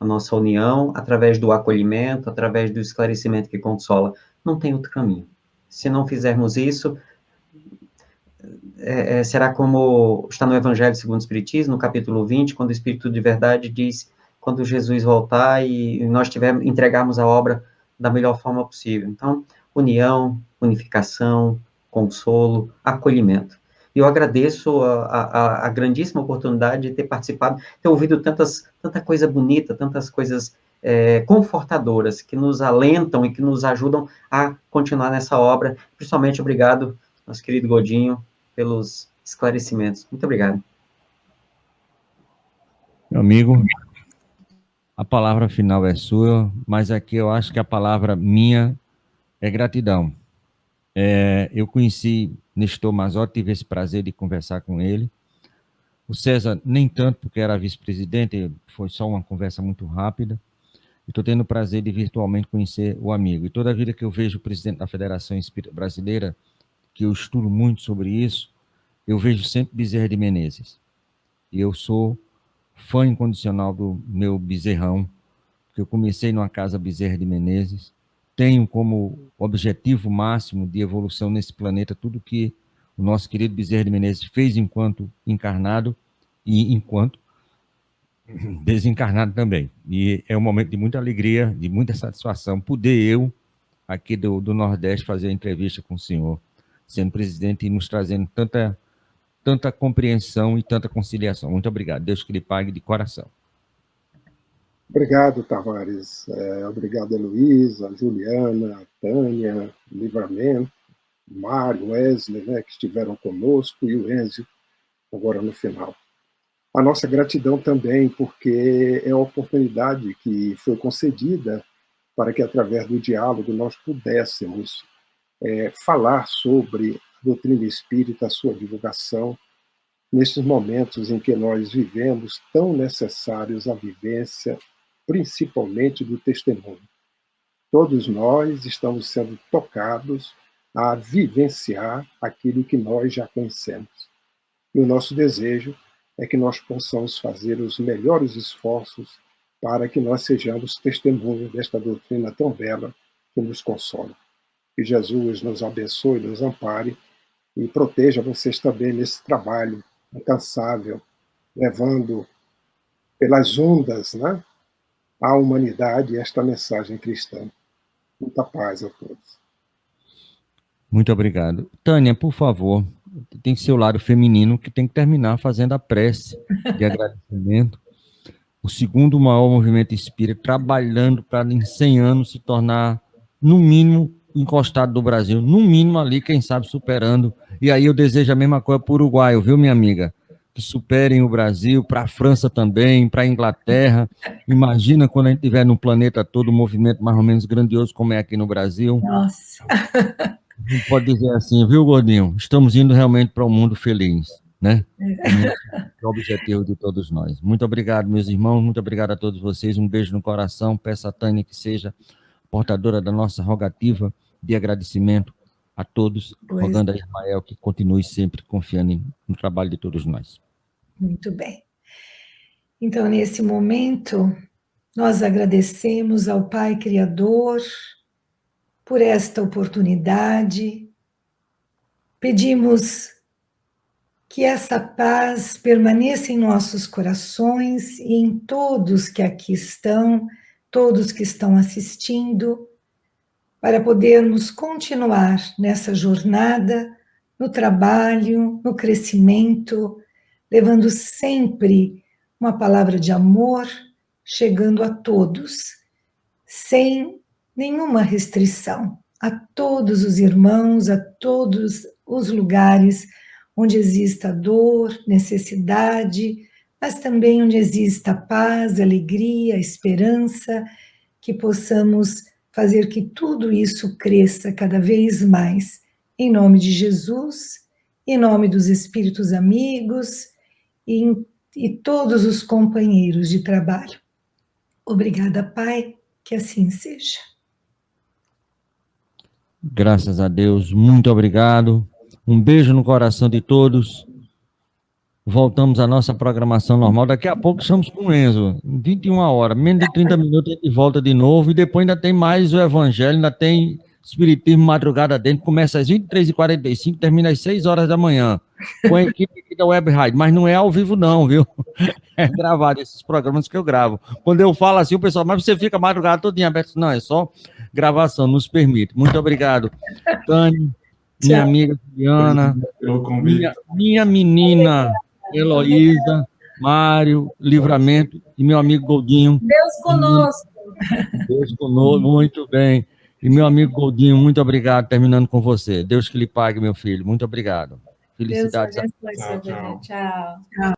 A nossa união através do acolhimento, através do esclarecimento que consola. Não tem outro caminho. Se não fizermos isso, será como está no Evangelho segundo o Espiritismo, no capítulo 20, quando o Espírito de Verdade diz, quando Jesus voltar e nós entregarmos a obra da melhor forma possível. Então, união, unificação, consolo, acolhimento. E eu agradeço a grandíssima oportunidade de ter participado, ter ouvido tanta coisa bonita, tantas coisas confortadoras, que nos alentam e que nos ajudam a continuar nessa obra. Principalmente, obrigado, nosso querido Godinho, pelos esclarecimentos. Muito obrigado. Meu amigo, a palavra final é sua, mas aqui eu acho que a palavra minha é gratidão. Eu conheci Nestor Mazotti, tive esse prazer de conversar com ele, O César, nem tanto, porque era vice-presidente, foi só uma conversa muito rápida. Estou tendo o prazer de virtualmente conhecer o amigo. E toda vida que eu vejo o presidente da Federação Espírita Brasileira, que eu estudo muito sobre isso, eu vejo sempre Bezerra de Menezes. E eu sou fã incondicional do meu bezerrão, porque eu comecei numa casa Bezerra de Menezes, tenho como objetivo máximo de evolução nesse planeta tudo que o nosso querido Bezerra de Menezes fez enquanto encarnado e enquanto desencarnado também. E é um momento de muita alegria, de muita satisfação poder eu, aqui do Nordeste, fazer a entrevista com o senhor, sendo presidente e nos trazendo tanta compreensão e tanta conciliação. Muito obrigado. Deus que lhe pague de coração. Obrigado, Tavares. Obrigado, Heloísa, Juliana, Tânia, Livramento, Mário, Wesley, né, que estiveram conosco, e o Enzo, agora no final. A nossa gratidão também, porque é a oportunidade que foi concedida para que, através do diálogo, nós pudéssemos falar sobre a doutrina espírita, a sua divulgação, nesses momentos em que nós vivemos tão necessários à vivência, principalmente do testemunho. Todos nós estamos sendo tocados a vivenciar aquilo que nós já conhecemos. E o nosso desejo é que nós possamos fazer os melhores esforços para que nós sejamos testemunhos desta doutrina tão bela que nos consola. Que Jesus nos abençoe, nos ampare e proteja vocês também nesse trabalho incansável, levando pelas ondas, né, à humanidade esta mensagem cristã. Muita paz a todos. Muito obrigado. Tânia, por favor, tem que ser o lado feminino que tem que terminar fazendo a prece de agradecimento. O segundo maior movimento espírita, trabalhando para em 100 anos se tornar, no mínimo, encostado do Brasil, no mínimo ali, quem sabe, superando. E aí eu desejo a mesma coisa para o Uruguai, viu, minha amiga? Que superem o Brasil, para a França também, para a Inglaterra. Imagina quando a gente tiver no planeta todo um movimento mais ou menos grandioso como é aqui no Brasil. Nossa! A gente pode dizer assim, viu, Gordinho? Estamos indo realmente para um mundo feliz, né? É o objetivo de todos nós. Muito obrigado, meus irmãos, muito obrigado a todos vocês. Um beijo no coração. Peço a Tânia que seja portadora da nossa rogativa de agradecimento a todos, rogando a Ismael que continue sempre confiando no trabalho de todos nós. Muito bem. Então, nesse momento, nós agradecemos ao Pai Criador por esta oportunidade, pedimos que essa paz permaneça em nossos corações e em todos que aqui estão, todos que estão assistindo, para podermos continuar nessa jornada, no trabalho, no crescimento, levando sempre uma palavra de amor, chegando a todos, sem nenhuma restrição, a todos os irmãos, a todos os lugares onde exista dor, necessidade, mas também onde exista paz, alegria, esperança, que possamos fazer que tudo isso cresça cada vez mais, em nome de Jesus, em nome dos espíritos amigos e todos os companheiros de trabalho. Obrigada, Pai, que assim seja. Graças a Deus, muito obrigado. Um beijo no coração de todos. Voltamos à nossa programação normal. Daqui a pouco estamos com o Enzo, 21 horas, menos de 30 minutos a gente volta de novo, e depois ainda tem mais o Evangelho, ainda tem Espiritismo Madrugada Dentro, começa às 23h45, termina às 6 horas da manhã, com a equipe aqui da Web Rádio, mas não é ao vivo não, viu? É gravado, esses programas que eu gravo. Quando eu falo assim, o pessoal, mas você fica a madrugada todinha aberto? Não, é só gravação, nos permite. Muito obrigado, Tânia, minha amiga Juliana, minha menina Heloísa, Mário, Livramento e meu amigo Goldinho. Deus conosco. Deus conosco, muito bem. E meu amigo Goldinho, muito obrigado, terminando com você. Deus que lhe pague, meu filho. Muito obrigado. Felicidades. Deus abençoe, seu bebê. Tchau.